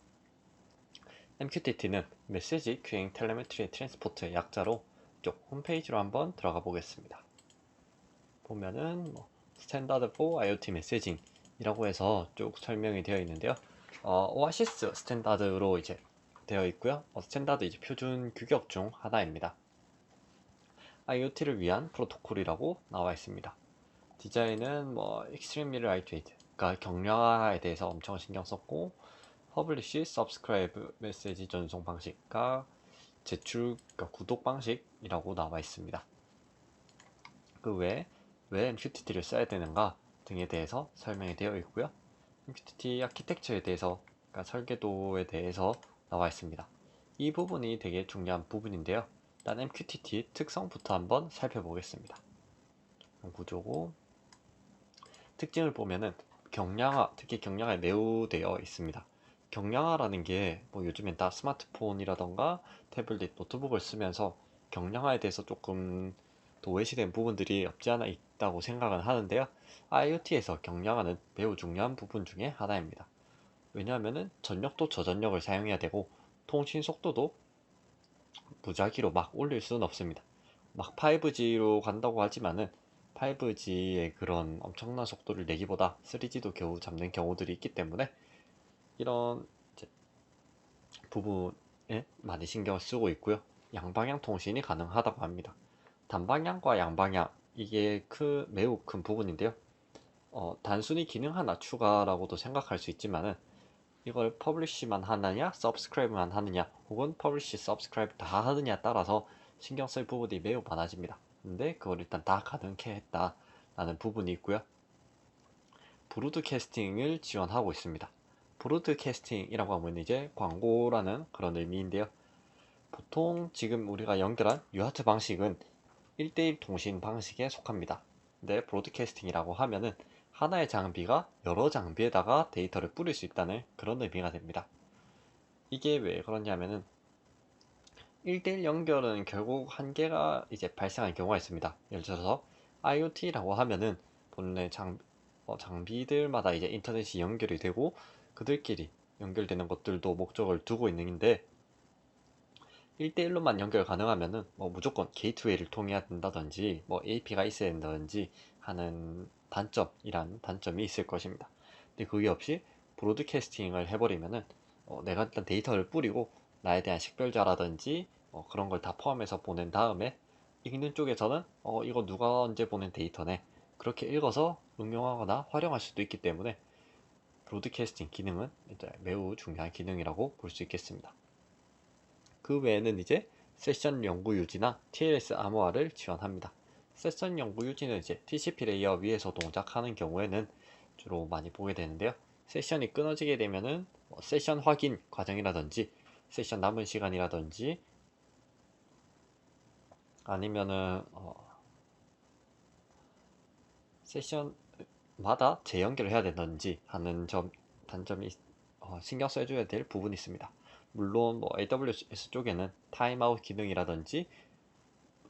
[SPEAKER 1] MQTT는 메시지 큐잉 텔레메트리 트랜스포트의 약자로 이쪽 홈페이지로 한번 들어가 보겠습니다. 보면은 스탠다드 for IoT 메시징 이라고 해서 쭉 설명이 되어 있는데요. 오아시스 스탠다드로 이제 되어 있고요. 스탠다드 이제 표준 규격 중 하나입니다. IoT를 위한 프로토콜이라고 나와 있습니다. 디자인은 extremely lightweight, 그러니까 경량화에 대해서 엄청 신경 썼고, publish, subscribe 메시지 전송 방식과 제출, 그러니까 구독 방식이라고 나와 있습니다. 그 외에 왜 MQTT를 써야 되는가 등에 대해서 설명이 되어 있고요. MQTT 아키텍처에 대해서, 그러니까 설계도에 대해서 나와 있습니다. 이 부분이 되게 중요한 부분인데요. 일단 MQTT 특성부터 한번 살펴보겠습니다. 구조고 특징을 보면은 경량화, 특히 경량화에 매우 되어 있습니다. 경량화라는 게 뭐 요즘엔 다 스마트폰이라던가 태블릿, 노트북을 쓰면서 경량화에 대해서 조금 도외시된 부분들이 없지 않아 있다고 생각은 하는데요. IoT에서 경량화는 매우 중요한 부분 중에 하나입니다. 왜냐하면은 전력도 저전력을 사용해야 되고 통신 속도도 무작위로 막 올릴 수는 없습니다. 막 5G로 간다고 하지만은 5G의 그런 엄청난 속도를 내기보다 3G도 겨우 잡는 경우들이 있기 때문에 이런 부분에 많이 신경을 쓰고 있고요. 양방향 통신이 가능하다고 합니다. 단방향과 양방향 이게 매우 큰 부분인데요. 단순히 기능 하나 추가라고도 생각할 수 있지만은 이걸 퍼블리시만 하느냐, 서브스크라이브만 하느냐, 혹은 퍼블리시, 서브스크라이브 다 하느냐에 따라서 신경 쓸 부분이 매우 많아집니다. 근데 그걸 일단 다 가능케 했다라는 부분이 있고요. 브로드캐스팅을 지원하고 있습니다. 브로드캐스팅이라고 하면 이제 광고라는 그런 의미인데요. 보통 지금 우리가 연결한 유아트 방식은 1대1 통신 방식에 속합니다. 근데 브로드캐스팅이라고 하면은 하나의 장비가 여러 장비에다가 데이터를 뿌릴 수 있다는 그런 의미가 됩니다. 이게 왜 그러냐면은 1대1 연결은 결국 한계가 이제 발생하는 경우가 있습니다. 예를 들어서 IoT라고 하면은 본래 장비들마다 이제 인터넷이 연결이 되고 그들끼리 연결되는 것들도 목적을 두고 있는데 1대1로만 연결 가능하면은 뭐 무조건 게이트웨이를 통해야 된다든지 뭐 AP가 있어야 된다든지 하는 단점이 있을 것입니다. 근데 그게 없이 브로드캐스팅을 해버리면은 내가 일단 데이터를 뿌리고 나에 대한 식별자라든지 그런 걸 다 포함해서 보낸 다음에 읽는 쪽에서는 이거 누가 언제 보낸 데이터네 그렇게 읽어서 응용하거나 활용할 수도 있기 때문에 브로드캐스팅 기능은 이제 매우 중요한 기능이라고 볼 수 있겠습니다. 그 외에는 이제 세션 연구 유지나 TLS 암호화를 지원합니다. 세션 연구 유지는 이제 TCP 레이어 위에서 동작하는 경우에는 주로 많이 보게 되는데요. 세션이 끊어지게 되면은 세션 확인 과정이라든지 세션 남은 시간이라든지 아니면은 세션마다 재연결을 해야 된다든지 하는 단점이 신경 써줘야 될 부분이 있습니다. 물론 뭐 AWS 쪽에는 타임아웃 기능이라든지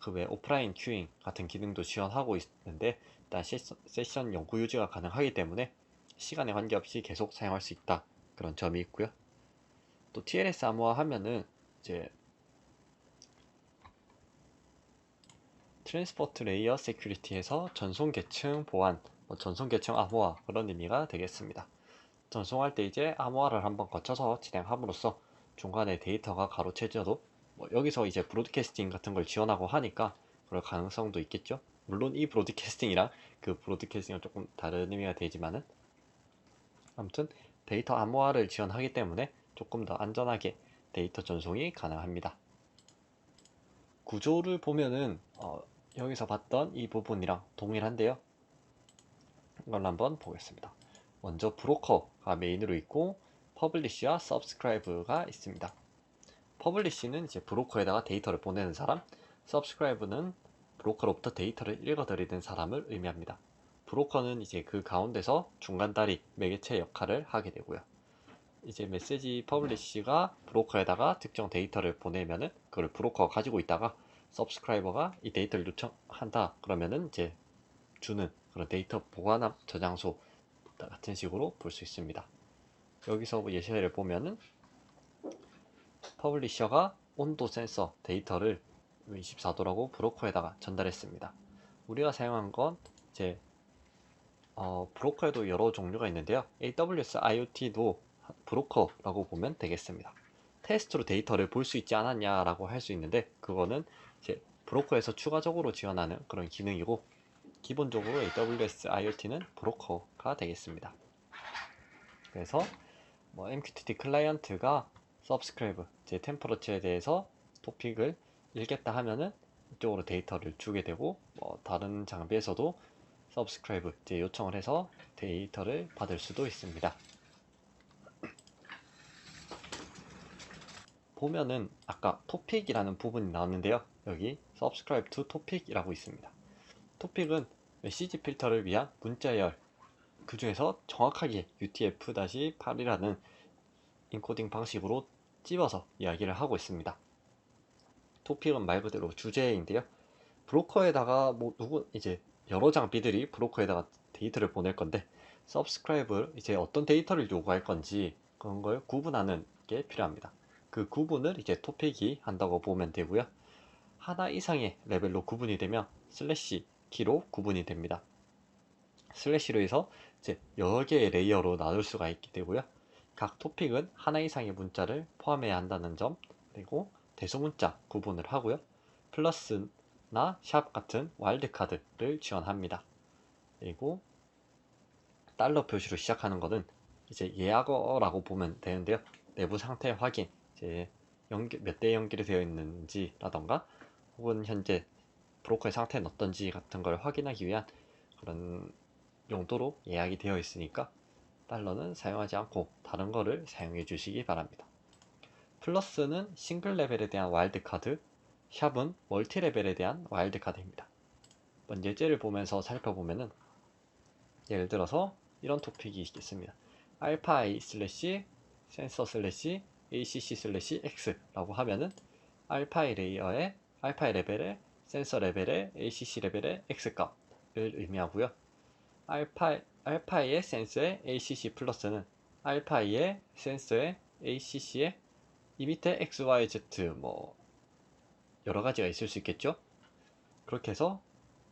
[SPEAKER 1] 그 외 오프라인 큐잉 같은 기능도 지원하고 있는데 일단 세션 연구 유지가 가능하기 때문에 시간에 관계없이 계속 사용할 수 있다 그런 점이 있고요. 또 TLS 암호화 하면은 이제 트랜스포트 레이어 세큐리티에서 전송 계층 보안, 전송 계층 암호화 그런 의미가 되겠습니다. 전송할 때 이제 암호화를 한번 거쳐서 진행함으로써 중간에 데이터가 가로채져도 여기서 이제 브로드캐스팅 같은 걸 지원하고 하니까 그럴 가능성도 있겠죠. 물론 이 브로드캐스팅이랑 그 브로드캐스팅은 조금 다른 의미가 되지만은 아무튼 데이터 암호화를 지원하기 때문에 조금 더 안전하게 데이터 전송이 가능합니다. 구조를 보면은 여기서 봤던 이 부분이랑 동일한데요. 이걸 한번 보겠습니다. 먼저 브로커가 메인으로 있고 퍼블리시와 서브스크라이브가 있습니다. 퍼블리시는 이제 브로커에다가 데이터를 보내는 사람, 서브스크라이브는 브로커로부터 데이터를 읽어드리는 사람을 의미합니다. 브로커는 이제 그 가운데서 중간다리, 매개체 역할을 하게 되고요. 이제 메시지 퍼블리시가 브로커에다가 특정 데이터를 보내면은 그걸 브로커가 가지고 있다가 서브스크라이버가 이 데이터를 요청한다 그러면은 이제 주는 그런 데이터 보관함 저장소 같은 식으로 볼 수 있습니다. 여기서 예시를 보면은 퍼블리셔가 온도 센서 데이터를 24도라고 브로커에다가 전달했습니다. 우리가 사용한 건 이제 브로커에도 여러 종류가 있는데요. AWS IoT도 브로커라고 보면 되겠습니다. 테스트로 데이터를 볼 수 있지 않았냐라고 할 수 있는데 그거는 이제 브로커에서 추가적으로 지원하는 그런 기능이고 기본적으로 AWS IoT는 브로커가 되겠습니다. 그래서 MQTT 클라이언트가 서브스크라이브, 제 템퍼러처에 대해서 토픽을 읽겠다 하면은 이쪽으로 데이터를 주게 되고 다른 장비에서도 서브스크라이브, 제 요청을 해서 데이터를 받을 수도 있습니다. 보면은 아까 토픽이라는 부분이 나왔는데요. 여기 subscribe to topic이라고 있습니다. 토픽은 메시지 필터를 위한 문자열 그 중에서 정확하게 UTF-8이라는 인코딩 방식으로 찝어서 이야기를 하고 있습니다. 토픽은 말 그대로 주제인데요. 브로커에다가 뭐 이제 여러 장비들이 브로커에다가 데이터를 보낼 건데, 서브스크라이브 이제 어떤 데이터를 요구할 건지 그런 걸 구분하는 게 필요합니다. 그 구분을 이제 토픽이 한다고 보면 되고요. 하나 이상의 레벨로 구분이 되면 슬래시 키로 구분이 됩니다. 슬래시로 해서 이제 여러 개의 레이어로 나눌 수가 있게 되고요. 각 토픽은 하나 이상의 문자를 포함해야 한다는 점, 그리고 대소문자 구분을 하고요. 플러스나 샵 같은 와일드카드를 지원합니다. 그리고 달러 표시로 시작하는 것은 이제 예약어라고 보면 되는데요. 내부 상태 확인, 이제 몇 대 연결이 되어 있는지라던가 혹은 현재 브로커의 상태는 어떤지 같은 걸 확인하기 위한 그런 용도로 예약이 되어 있으니까 달러는 사용하지 않고 다른 거를 사용해 주시기 바랍니다. 플러스는 싱글 레벨에 대한 와일드카드, 샵은 멀티 레벨에 대한 와일드카드입니다. 먼저 예제를 보면서 살펴보면은, 예를 들어서 이런 토픽이 있겠습니다. 알파i 슬래시 센서 슬래시 acc 슬래시 x라고 하면은 알파이 레이어의 알파이 레벨의 센서 레벨의 acc 레벨의 x 값을 의미하고요. 알파이의 센서의 acc 플러스는 알파이의 센서의 acc의 이 밑에 x, y, z 뭐 여러 가지가 있을 수 있겠죠. 그렇게 해서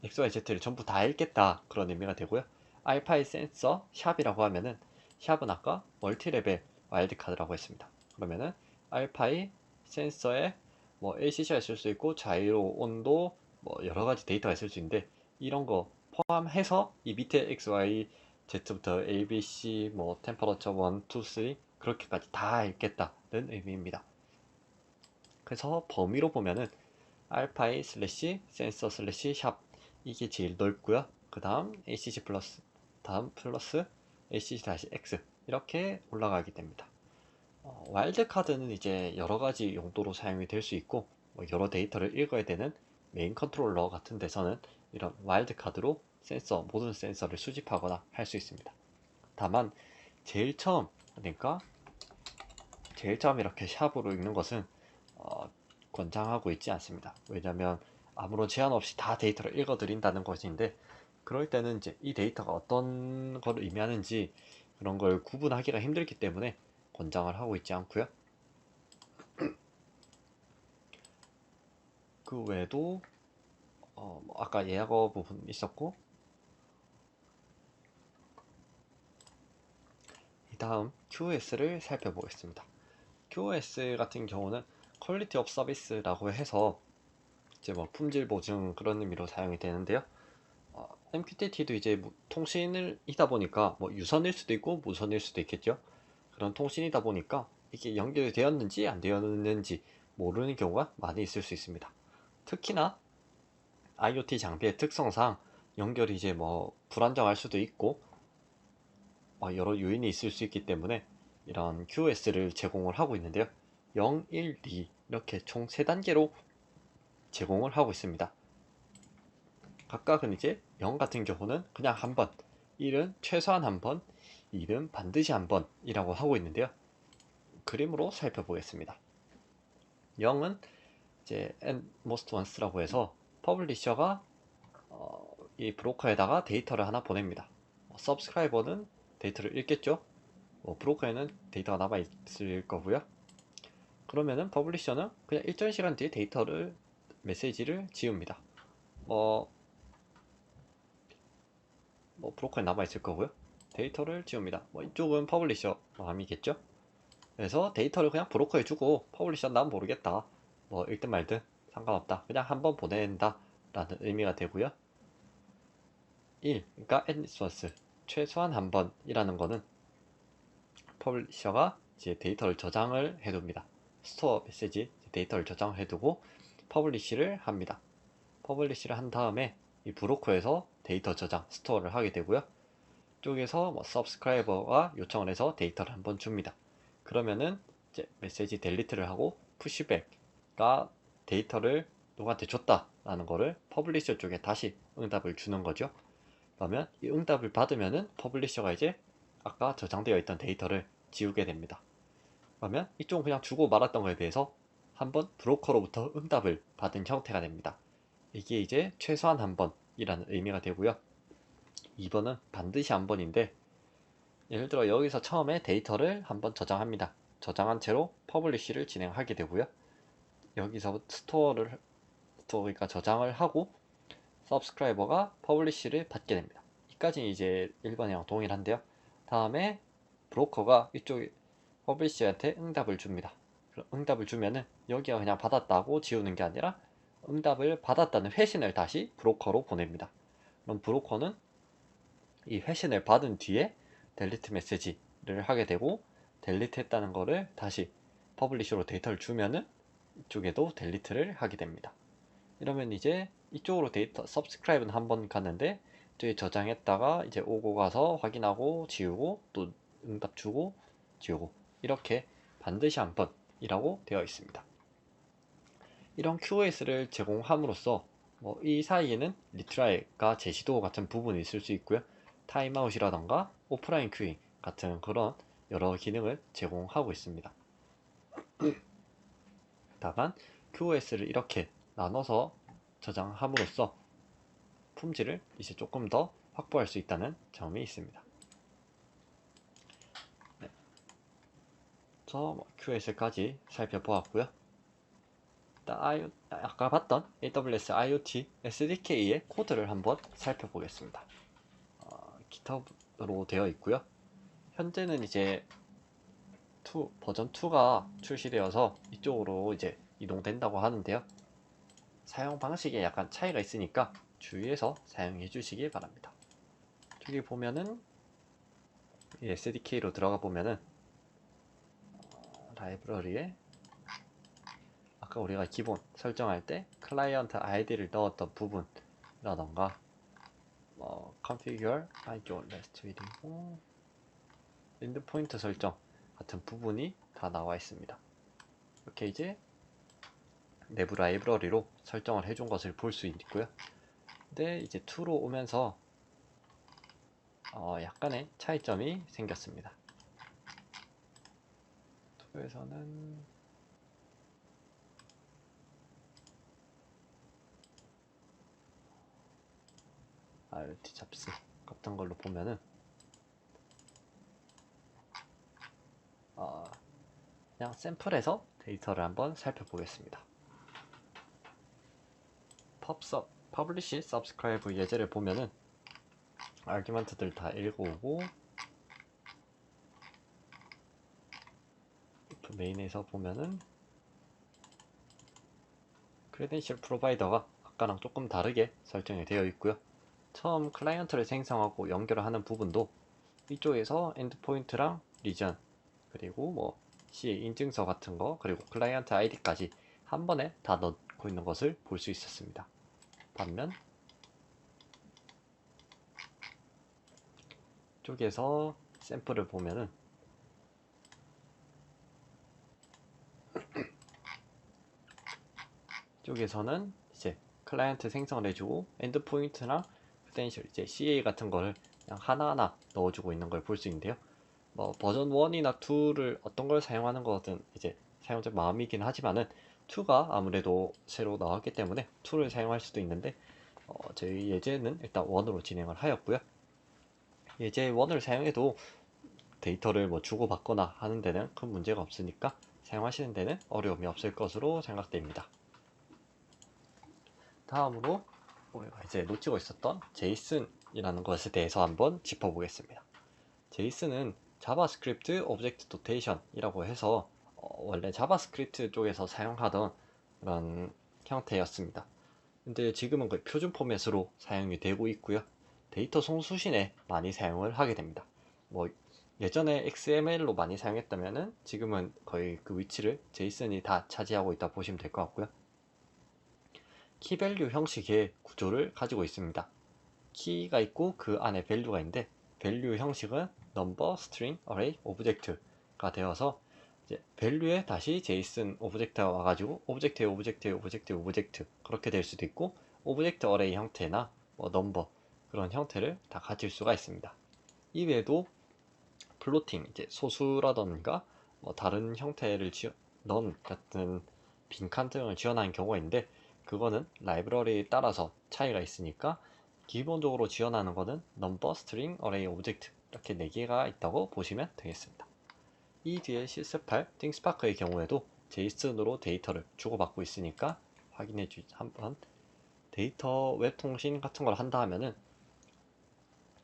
[SPEAKER 1] x, y, z를 전부 다 읽겠다 그런 의미가 되고요. 알파이 센서 샵이라고 하면은 샵은 아까 멀티레벨 와일드카드라고 했습니다. 그러면은 알파이 센서에 뭐 ACC가 있을 수 있고 자이로, 온도 뭐 여러 가지 데이터가 있을 수 있는데, 이런 거 포함해서 이 밑에 x, y, z부터 a, b, c 뭐 템퍼러처 1, 2, 3 그렇게까지 다 읽겠다는 의미입니다. 그래서 범위로 보면은 알파이 슬래시 센서 슬래시 샵 이게 제일 넓고요. 그 다음 acc 플러스, 다음 플러스 acc 다시 x 이렇게 올라가게 됩니다. 와일드 카드는 이제 여러 가지 용도로 사용이 될 수 있고, 뭐 여러 데이터를 읽어야 되는 메인 컨트롤러 같은 데서는 이런 와일드 카드로 모든 센서를 수집하거나 할 수 있습니다. 다만 제일 처음, 그러니까 제일 처음 이렇게 샵으로 읽는 것은 권장하고 있지 않습니다. 왜냐하면 아무런 제한 없이 다 데이터를 읽어드린다는 것인데, 그럴 때는 이제 이 데이터가 어떤 걸 의미하는지 그런 걸 구분하기가 힘들기 때문에 권장을 하고 있지 않고요. 그 외에도 뭐 아까 예약어 부분 있었고, 이 다음 QoS를 살펴보겠습니다. QoS 같은 경우는 퀄리티 오브 서비스라고 해서 이제 뭐 품질 보증 그런 의미로 사용이 되는데요. MQTT도 이제 통신이다 보니까 뭐 유선일 수도 있고 무선일 수도 있겠죠. 그런 통신이다 보니까 이게 연결이 되었는지 안 되었는지 모르는 경우가 많이 있을 수 있습니다. 특히나 IoT 장비의 특성상 연결이 이제 뭐 불안정할 수도 있고 여러 요인이 있을 수 있기 때문에 이런 QoS를 제공을 하고 있는데요. 0, 1, 2 이렇게 총 3단계로 제공을 하고 있습니다. 각각은 이제 0 같은 경우는 그냥 한 번, 1은 최소한 한 번, 2는 반드시 한 번이라고 하고 있는데요. 그림으로 살펴보겠습니다. 0은 이제 and most once라고 해서 퍼블리셔가 이 브로커에다가 데이터를 하나 보냅니다. 서브스크라이버는 데이터를 읽겠죠. 브로커에는 데이터가 남아 있을 거고요. 그러면은 퍼블리셔는 그냥 일정 시간 뒤에 메시지를 지웁니다. 브로커에 남아 있을 거고요. 데이터를 지웁니다. 이쪽은 퍼블리셔 마음이겠죠. 그래서 데이터를 그냥 브로커에 주고 퍼블리셔 난 모르겠다, 읽든 말든 상관없다, 그냥 한번 보낸다 라는 의미가 되고요. 1, 그러니까 at least once, 최소한 한 번이라는 거는 퍼블리셔가 이제 데이터를 저장을 해둡니다. 스토어 메시지 데이터를 저장해두고 퍼블리시를 합니다. 퍼블리시를 한 다음에 이 브로커에서 데이터 저장 스토어를 하게 되고요. 쪽에서 서브스크라이버가 요청을 해서 데이터를 한번 줍니다. 그러면은 이제 메시지 델리트를 하고 푸시백가 데이터를 누구한테 줬다라는 거를 퍼블리셔 쪽에 다시 응답을 주는 거죠. 그러면 이 응답을 받으면은 퍼블리셔가 이제 아까 저장되어 있던 데이터를 지우게 됩니다. 그러면 이쪽은 그냥 주고 말았던 거에 비해서 한번 브로커로부터 응답을 받은 형태가 됩니다. 이게 이제 최소한 한 번이라는 의미가 되고요. 2번은 반드시 한 번인데, 예를 들어 여기서 처음에 데이터를 한번 저장합니다. 저장한 채로 퍼블리쉬를 진행하게 되고요. 여기서 스토어가 저장을 하고 서브스크라이버가 퍼블리쉬를 받게 됩니다. 이까지는 이제 1번이랑 동일한데요. 다음에 브로커가 이쪽 퍼블리쉬한테 응답을 줍니다. 응답을 주면은 여기가 그냥 받았다고 지우는 게 아니라 응답을 받았다는 회신을 다시 브로커로 보냅니다. 그럼 브로커는 이 회신을 받은 뒤에 델리트 메시지를 하게 되고, 델리트 했다는 거를 다시 퍼블리셔로 데이터를 주면은 이쪽에도 델리트를 하게 됩니다. 이러면 이제 이쪽으로 데이터 서브스크라이브는 한번 갔는데, 저기 저장했다가 이제 오고 가서 확인하고 지우고 또 응답 주고 지우고, 이렇게 반드시 한 번이라고 되어 있습니다. 이런 QoS를 제공함으로써 이 사이에는 리트라이가 제시도 같은 부분이 있을 수 있고요. 타임아웃이라던가 오프라인 큐잉 같은 그런 여러 기능을 제공하고 있습니다. 다만 QoS를 이렇게 나눠서 저장함으로써 품질을 이제 조금 더 확보할 수 있다는 점이 있습니다. 네. QoS까지 살펴보았고요. 아까 봤던 AWS IoT SDK의 코드를 한번 살펴보겠습니다. GitHub으로 되어 있고요. 현재는 이제 버전 2가 출시되어서 이쪽으로 이제 이동된다고 하는데요. 사용 방식에 약간 차이가 있으니까 주의해서 사용해 주시기 바랍니다. 저기 보면은 SDK로 들어가 보면은 라이브러리에 아까 우리가 기본 설정할 때 클라이언트 아이디를 넣었던 부분이라던가 configure IO REST 그리고 엔드포인트 설정 같은 부분이 다 나와 있습니다. 이렇게 이제 내부 라이브러리로 설정을 해준 것을 볼 수 있고요. 근데 이제 2로 오면서 약간의 차이점이 생겼습니다. 2에서는 IoT 잡스 같은 걸로 보면은 그냥 샘플에서 데이터를 한번 살펴보겠습니다. 퍼블리시 서브스크라이브 예제를 보면은 아규먼트들 다 읽어오고, 메인에서 보면은 크레덴셜 프로바이더가 아까랑 조금 다르게 설정이 되어 있고요. 처음 클라이언트를 생성하고 연결을 하는 부분도 이쪽에서 엔드포인트랑 리전 그리고 CA 인증서 같은 거 그리고 클라이언트 아이디까지 한 번에 다 넣고 있는 것을 볼 수 있었습니다. 반면 쪽에서 샘플을 보면은 쪽에서는 이제 클라이언트 생성을 해주고 엔드포인트랑 크레덴셜 이제 CA 같은 거를 그냥 하나하나 넣어주고 있는 걸 볼 수 있는데요. 버전 1이나 2를 어떤 걸 사용하는 것은 이제 사용자 마음이긴 하지만은 2가 아무래도 새로 나왔기 때문에 2를 사용할 수도 있는데 저희 예제는 일단 1으로 진행을 하였고요. 예제 1을 사용해도 데이터를 주고받거나 하는 데는 큰 문제가 없으니까 사용하시는 데는 어려움이 없을 것으로 생각됩니다. 다음으로 우리가 이제 놓치고 있었던 제이슨이라는 것에 대해서 한번 짚어보겠습니다. 제이슨은 자바스크립트 오브젝트 노테이션이라고 해서 원래 자바스크립트 쪽에서 사용하던 그런 형태였습니다. 근데 지금은 거의 표준 포맷으로 사용이 되고 있고요. 데이터 송수신에 많이 사용을 하게 됩니다. 예전에 XML로 많이 사용했다면은 지금은 거의 그 위치를 제이슨이 다 차지하고 있다 보시면 될 것 같고요. 키밸류 형식의 구조를 가지고 있습니다. 키가 있고 그 안에 밸류가 있는데, 밸류 형식은 number, string, array, object가 되어서 이제 밸류에 다시 제이슨 오브젝트가 와가지고 오브젝트 그렇게 될 수도 있고, 오브젝트 어레이 형태나 number 그런 형태를 다 가질 수가 있습니다. 이외에도 플로팅, 이제 소수라던가 뭐 다른 형태를 넌 같은 빈칸 등을 지원하는 경우가 있는데, 그거는 라이브러리에 따라서 차이가 있으니까 기본적으로 지원하는 거는 넘버, 스트링, 어레이, 오브젝트 이렇게 4개가 있다고 보시면 되겠습니다. 이 뒤에 C18, 띵스파크의 경우에도 제이슨으로 데이터를 주고받고 있으니까 확인해 한번 데이터 웹 통신 같은 걸 한다 하면은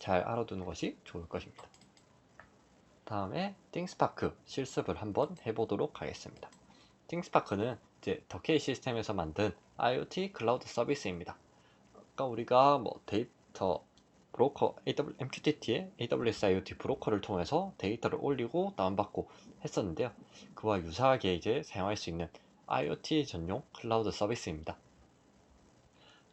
[SPEAKER 1] 잘 알아두는 것이 좋을 것입니다. 다음에 띵스파크 실습을 한번 해보도록 하겠습니다. 띵스파크는 이제 더케이 시스템에서 만든 IoT 클라우드 서비스입니다. 아까 우리가 뭐 데이터 브로커 MQTT의 AWS IoT 브로커를 통해서 데이터를 올리고 다운받고 했었는데요. 그와 유사하게 이제 사용할 수 있는 IoT 전용 클라우드 서비스입니다.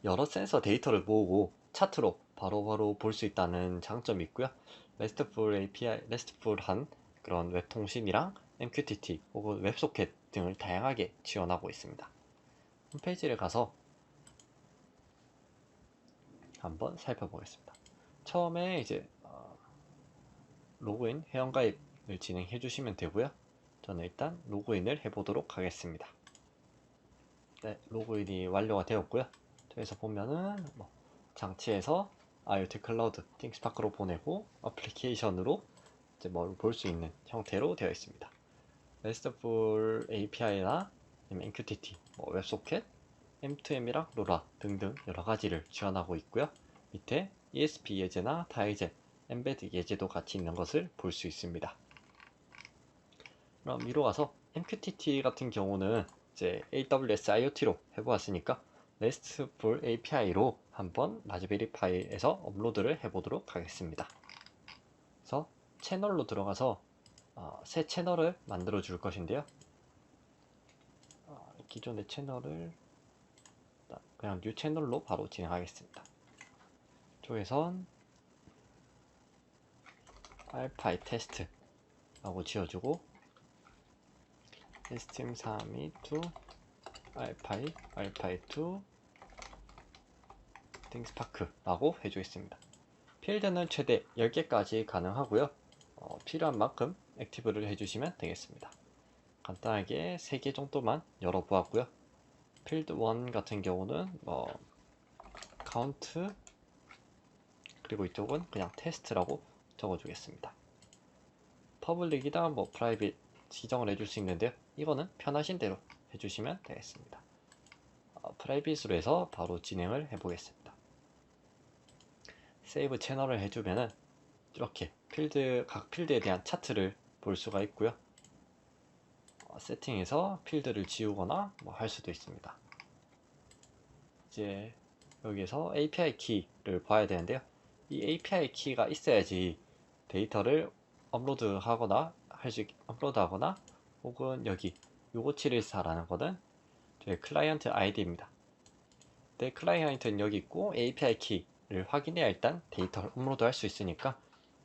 [SPEAKER 1] 여러 센서 데이터를 모으고 차트로 바로바로 볼 수 있다는 장점이 있고요. RESTful API, RESTful한 그런 웹 통신이랑 MQTT 혹은 웹소켓 등을 다양하게 지원하고 있습니다. 홈페이지를 가서 한번 살펴보겠습니다. 처음에 이제 로그인, 회원가입을 진행해 주시면 되고요. 저는 일단 로그인을 해보도록 하겠습니다. 네, 로그인이 완료가 되었고요. 여기서 보면은 뭐 장치에서 IoT 클라우드 띵스파크로 보내고 어플리케이션으로 이제 뭘 볼 수 있는 형태로 되어 있습니다. RESTful API나 MQTT, 뭐 웹소켓, M2M이랑 로라 등등 여러 가지를 지원하고 있고요. 밑에 ESP 예제나 타 예제, 엠베드 예제도 같이 있는 것을 볼 수 있습니다. 그럼 위로 가서 MQTT 같은 경우는 이제 AWS IoT로 해보았으니까 RESTful API로 한번 라즈베리 파이에서 업로드를 해보도록 하겠습니다. 그래서 채널로 들어가서 새 채널을 만들어 줄 것인데요. 기존의 채널을 그냥 뉴 채널로 바로 진행하겠습니다. 이쪽에선 알파이 테스트라고 지어주고 시스템 322 알파이 2 띵스파크라고 해주겠습니다. 필드는 최대 10개까지 가능하고요. 필요한 만큼 액티브를 해주시면 되겠습니다. 간단하게 3개 정도만 열어보았고요. 필드 1 같은 경우는 카운트, 그리고 이쪽은 그냥 테스트라고 적어주겠습니다. 퍼블릭이다 뭐 프라이빗 지정을 해줄 수 있는데요. 이거는 편하신 대로 해주시면 되겠습니다. 프라이빗으로 해서 바로 진행을 해보겠습니다. 세이브 채널을 해주면은 이렇게 각 필드에 대한 차트를 볼 수가 있고요. 세팅에서 필드를 지우거나 뭐 할 수도 있습니다. 이제 여기에서 API 키를 봐야 되는데요. 이 API 키가 있어야지 데이터를 업로드하거나 혹은 여기 6574라는 거는 저희 클라이언트 아이디입니다. 내 클라이언트는 여기 있고 API 키를 확인해야 일단 데이터를 업로드 할 수 있으니까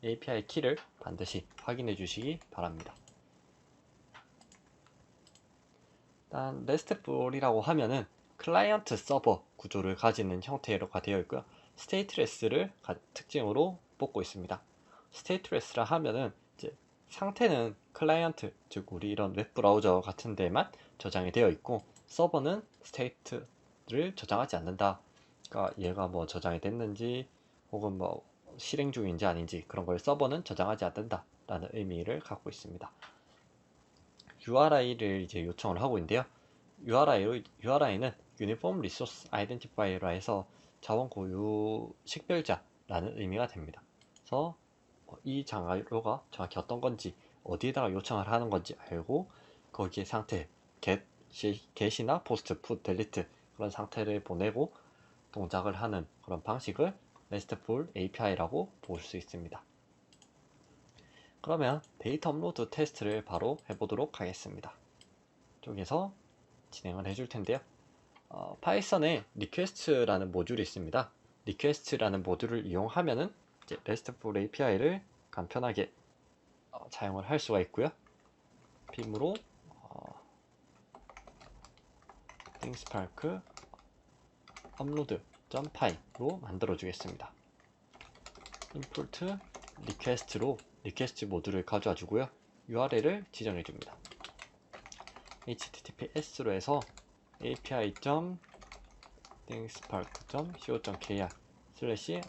[SPEAKER 1] API 키를 반드시 확인해 주시기 바랍니다. 일단 RESTful이라고 하면은 클라이언트 서버 구조를 가지는 형태로가 되어 있고요. 스테이트레스를 특징으로 뽑고 있습니다. 스테이트레스라 하면은 이제 상태는 클라이언트, 즉 우리 이런 웹 브라우저 같은 데만 저장이 되어 있고, 서버는 스테이트를 저장하지 않는다. 그러니까 얘가 뭐 저장이 됐는지 혹은 뭐 실행 중인지 아닌지 그런 걸 서버는 저장하지 않는다 라는 의미를 갖고 있습니다. URI를 이제 요청을 하고 있는데요. URI는 Uniform Resource Identifier라 해서 자원 공유 식별자라는 의미가 됩니다. 그래서 이 장로가 정확히 어떤 건지, 어디에다가 요청을 하는 건지 알고 거기에 상태 get이나 post, put, delete 그런 상태를 보내고 동작을 하는 그런 방식을 RESTful API라고 볼 수 있습니다. 그러면 데이터 업로드 테스트를 바로 해보도록 하겠습니다. 쪽에서 진행을 해줄 텐데요. 파이썬에 리퀘스트라는 모듈이 있습니다. 리퀘스트라는 모듈을 이용하면은 이제 RESTful API를 간편하게 사용을 할 수가 있고요. 빔으로 thingspark upload.py로 만들어 주겠습니다. import request로 리퀘스트 모듈을 가져와 주고요. URL을 지정해 줍니다. https로 해서 api.thingspark.co.kr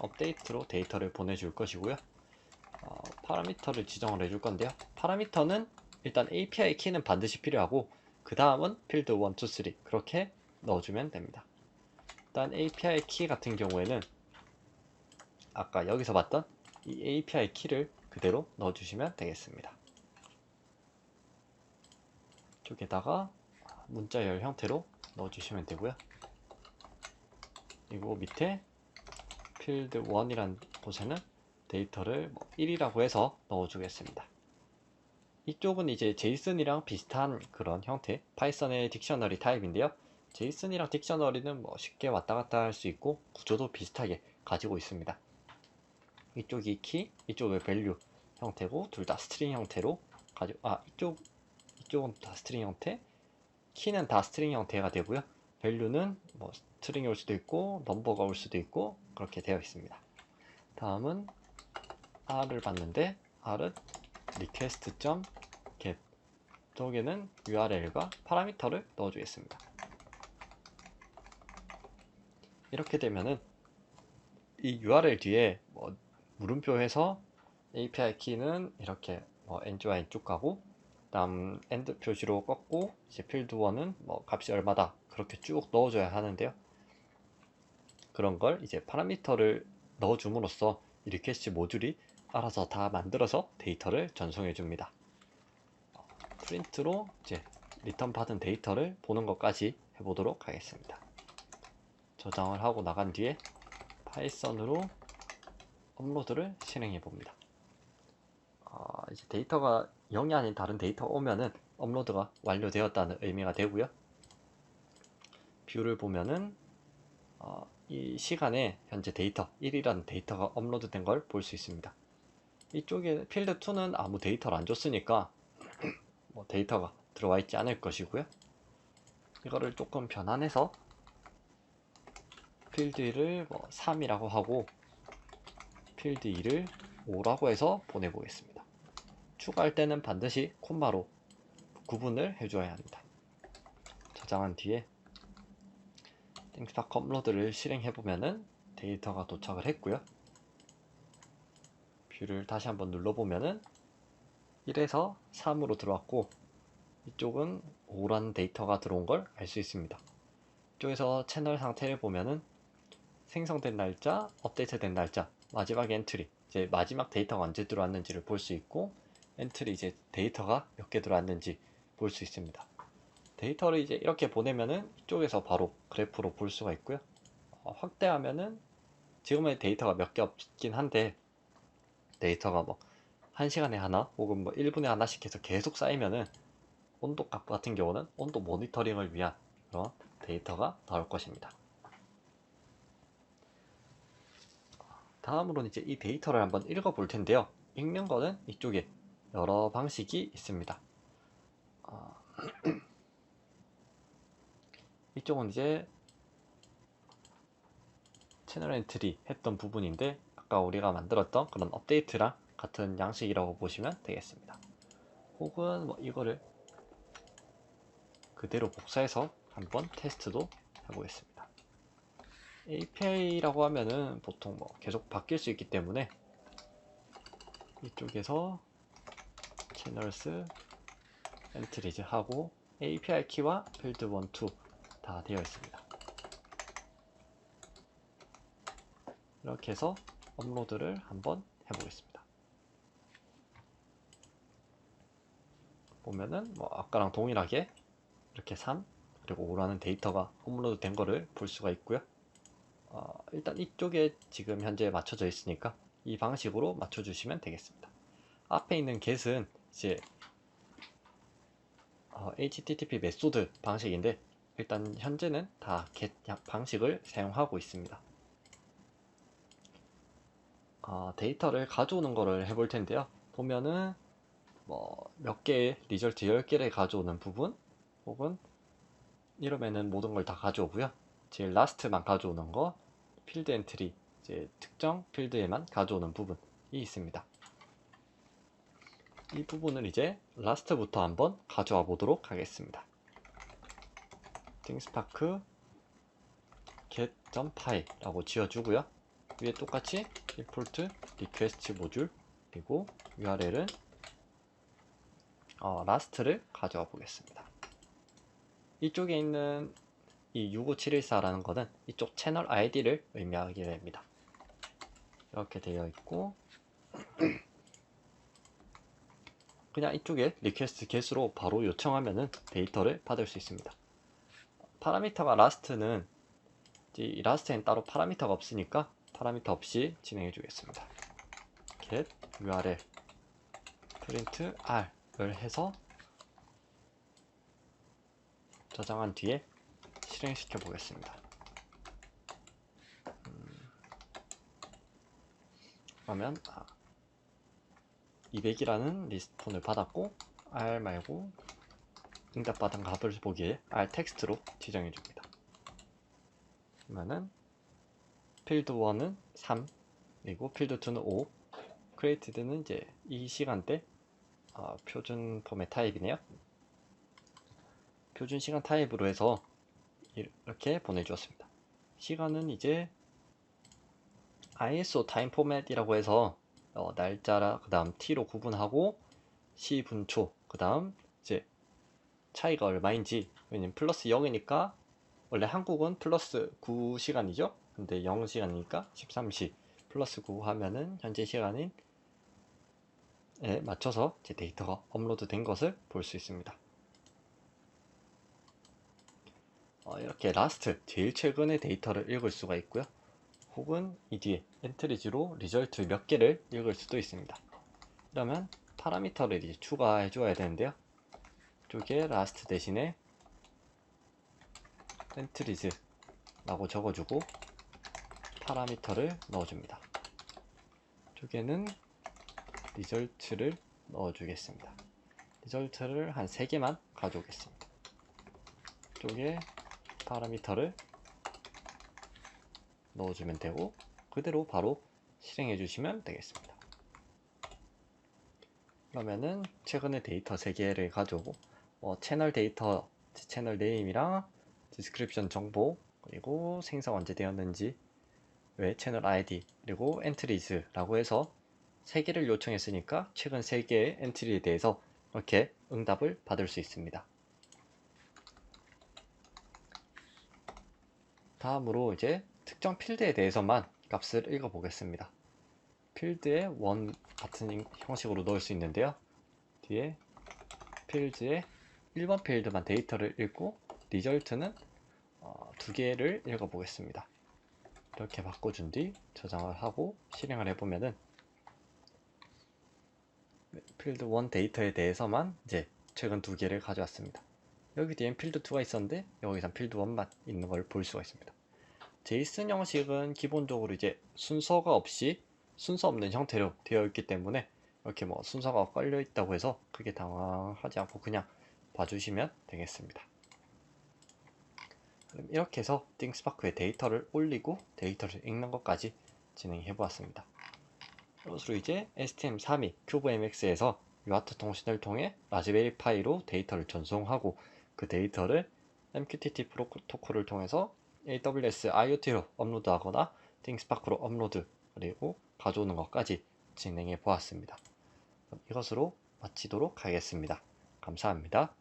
[SPEAKER 1] update로 데이터를 보내줄 것이고요. 파라미터를 지정을 해줄 건데요. 파라미터는 일단 API 키는 반드시 필요하고 그 다음은 필드 1, 2, 3 그렇게 넣어주면 됩니다. 일단 API 키 같은 경우에는 아까 여기서 봤던 이 API 키를 그대로 넣어주시면 되겠습니다. 이쪽에다가 문자열 형태로 넣어주시면 되고요. 그리고 밑에 필드 1이란 곳에는 데이터를 1이라고 해서 넣어주겠습니다. 이쪽은 이제 제이슨이랑 비슷한 그런 형태, 파이썬의 딕셔너리 타입인데요. 제이슨이랑 딕셔너리는 쉽게 왔다 갔다 할 수 있고 구조도 비슷하게 가지고 있습니다. 이쪽이 키, 이쪽은 밸류 형태고 둘 다 스트링 형태로 이쪽은 다 스트링 형태, 키는 다 스트링 형태가 되고요. 밸류는 스트링이 올 수도 있고 넘버가 올 수도 있고 그렇게 되어 있습니다. 다음은 R을 봤는데 R은 request.get 쪽에는 URL과 파라미터를 넣어주겠습니다. 이렇게 되면은 이 URL 뒤에 물음표 해서 API 키는 이렇게 NG와 N 쭉 가고 다음 엔드 표시로 꺾고 이제 필드 1은 값이 얼마다 그렇게 쭉 넣어줘야 하는데요. 그런 걸 이제 파라미터를 넣어줌으로써 이 리퀘스트 모듈이 알아서 다 만들어서 데이터를 전송해 줍니다. 프린트로 이제 리턴 받은 데이터를 보는 것까지 해보도록 하겠습니다. 저장을 하고 나간 뒤에 파이썬으로 업로드를 실행해 봅니다. 이제 데이터가 0이 아닌 다른 데이터가 오면은 업로드가 완료되었다는 의미가 되고요. 뷰를 보면은 이 시간에 현재 데이터 1이라는 데이터가 업로드 된 걸 볼 수 있습니다. 이쪽에 필드 2는 아무 데이터를 안 줬으니까 데이터가 들어와 있지 않을 것이고요. 이거를 조금 변환해서 필드 1을 3이라고 하고 필드 2를 5라고 해서 보내보겠습니다. 추가할 때는 반드시 콤마로 구분을 해줘야 합니다. 저장한 뒤에 띵스파크 업로드를 실행해보면은 데이터가 도착을 했고요. 뷰를 다시 한번 눌러보면은 1에서 3으로 들어왔고 이쪽은 5라는 데이터가 들어온 걸 알 수 있습니다. 이쪽에서 채널 상태를 보면은 생성된 날짜, 업데이트된 날짜, 마지막 엔트리, 이제 마지막 데이터가 언제 들어왔는지를 볼 수 있고 엔트리 이제 데이터가 몇 개 들어왔는지 볼 수 있습니다. 데이터를 이제 이렇게 보내면은 이쪽에서 바로 그래프로 볼 수가 있고요. 확대하면은 지금의 데이터가 몇 개 없긴 한데 데이터가 1시간에 하나 혹은 1분에 하나씩 해서 계속 쌓이면은 온도 값 같은 경우는 온도 모니터링을 위한 그런 데이터가 나올 것입니다. 다음으로는 이제 이 데이터를 한번 읽어 볼 텐데요. 읽는 거는 이쪽에 여러 방식이 있습니다. 이쪽은 이제 채널 엔트리 했던 부분인데 아까 우리가 만들었던 그런 업데이트랑 같은 양식이라고 보시면 되겠습니다. 혹은 이거를 그대로 복사해서 한번 테스트도 해보겠습니다. API라고 하면은 보통 계속 바뀔 수 있기 때문에 이쪽에서 채널스 엔트리즈 하고 API 키와 필드 1, 2 다 되어 있습니다. 이렇게 해서 업로드를 한번 해보겠습니다. 보면은 아까랑 동일하게 이렇게 3 그리고 5라는 데이터가 업로드 된 거를 볼 수가 있고요. 일단 이쪽에 지금 현재 맞춰져 있으니까 이 방식으로 맞춰주시면 되겠습니다. 앞에 있는 get은 이제 HTTP 메소드 방식인데 일단 현재는 다 get 방식을 사용하고 있습니다. 데이터를 가져오는 거를 해볼 텐데요. 보면은 몇 개의 리절트 10개를 가져오는 부분 혹은 이러면은 모든 걸 다 가져오고요. 제일 라스트만 가져오는 거 필드 엔트리 이제 특정 필드에만 가져오는 부분이 있습니다. 이 부분을 이제 라스트부터 한번 가져와 보도록 하겠습니다. thingspark get.py 라고 지어주고요. 위에 똑같이 import request 모듈 그리고 URL은 last를 가져와 보겠습니다. 이쪽에 있는 이 65714라는 거는 이쪽 채널 ID를 의미하게 됩니다. 이렇게 되어 있고 그냥 이쪽에 request get으로 바로 요청하면은 데이터를 받을 수 있습니다. 파라미터가 last는 이 last엔 따로 파라미터가 없으니까 파라미터 없이 진행해 주겠습니다. get url print r을 해서 저장한 뒤에 실행시켜 보겠습니다. 그러면 200이라는 리스폰을 받았고 r 말고 응답받은 값을 보기에 r 텍스트로 지정해 줍니다. 그러면은 필드 1은 3 그리고 필드 2는 5 created는 이제 이 시간대 표준 포맷 타입이네요. 표준 시간 타입으로 해서 이렇게 보내주었습니다. 시간은 이제 ISO 타임 포맷이라고 해서 날짜라 그 다음 T로 구분하고 시분초 그 다음 이제 차이가 얼마인지 왜냐면 플러스 0이니까 원래 한국은 플러스 9시간이죠. 근데 0시간이니까 13시 플러스 9 하면은 현재 시간인 에 맞춰서 제 데이터가 업로드 된 것을 볼 수 있습니다. 이렇게 라스트 제일 최근의 데이터를 읽을 수가 있고요. 혹은 이 뒤에 엔트리즈로 리절트 몇 개를 읽을 수도 있습니다. 그러면 파라미터를 이제 추가해 줘야 되는데요. 이쪽에 라스트 대신에 엔트리즈 라고 적어주고 파라미터를 넣어줍니다. 이쪽에는 리절트를 넣어주겠습니다. 리절트를 한 3개만 가져오겠습니다. 이쪽에 파라미터를 넣어주면 되고 그대로 바로 실행해 주시면 되겠습니다. 그러면은 최근에 데이터 3개를 가져오고 채널 데이터, 채널 네임이랑 디스크립션 정보 그리고 생성 언제 되었는지 왜 채널 ID 그리고 엔트리즈 라고 해서 3개를 요청했으니까 최근 3개의 엔트리에 대해서 이렇게 응답을 받을 수 있습니다. 다음으로 이제 특정 필드에 대해서만 값을 읽어 보겠습니다. 필드에 원 같은 형식으로 넣을 수 있는데요. 뒤에 필드에 1번 필드만 데이터를 읽고 리절트는 2개를 읽어 보겠습니다. 이렇게 바꿔준 뒤 저장을 하고 실행을 해보면은 필드 1 데이터에 대해서만 이제 최근 2개를 가져왔습니다. 여기 뒤엔 필드 2가 있었는데 여기선 필드 1만 있는 걸 볼 수가 있습니다. 제이슨 형식은 기본적으로 이제 순서 없는 형태로 되어 있기 때문에 이렇게 뭐 순서가 깔려 있다고 해서 크게 당황하지 않고 그냥 봐주시면 되겠습니다. 그럼 이렇게 해서 thingspark에 데이터를 올리고 데이터를 읽는 것까지 진행해 보았습니다. 이것으로 이제 STM32 CubeMX에서 UART 통신을 통해 라즈베리 파이로 데이터를 전송하고 그 데이터를 MQTT 프로토콜을 통해서 AWS IoT로 업로드하거나 thingspark로 업로드 그리고 가져오는 것까지 진행해 보았습니다. 이것으로 마치도록 하겠습니다. 감사합니다.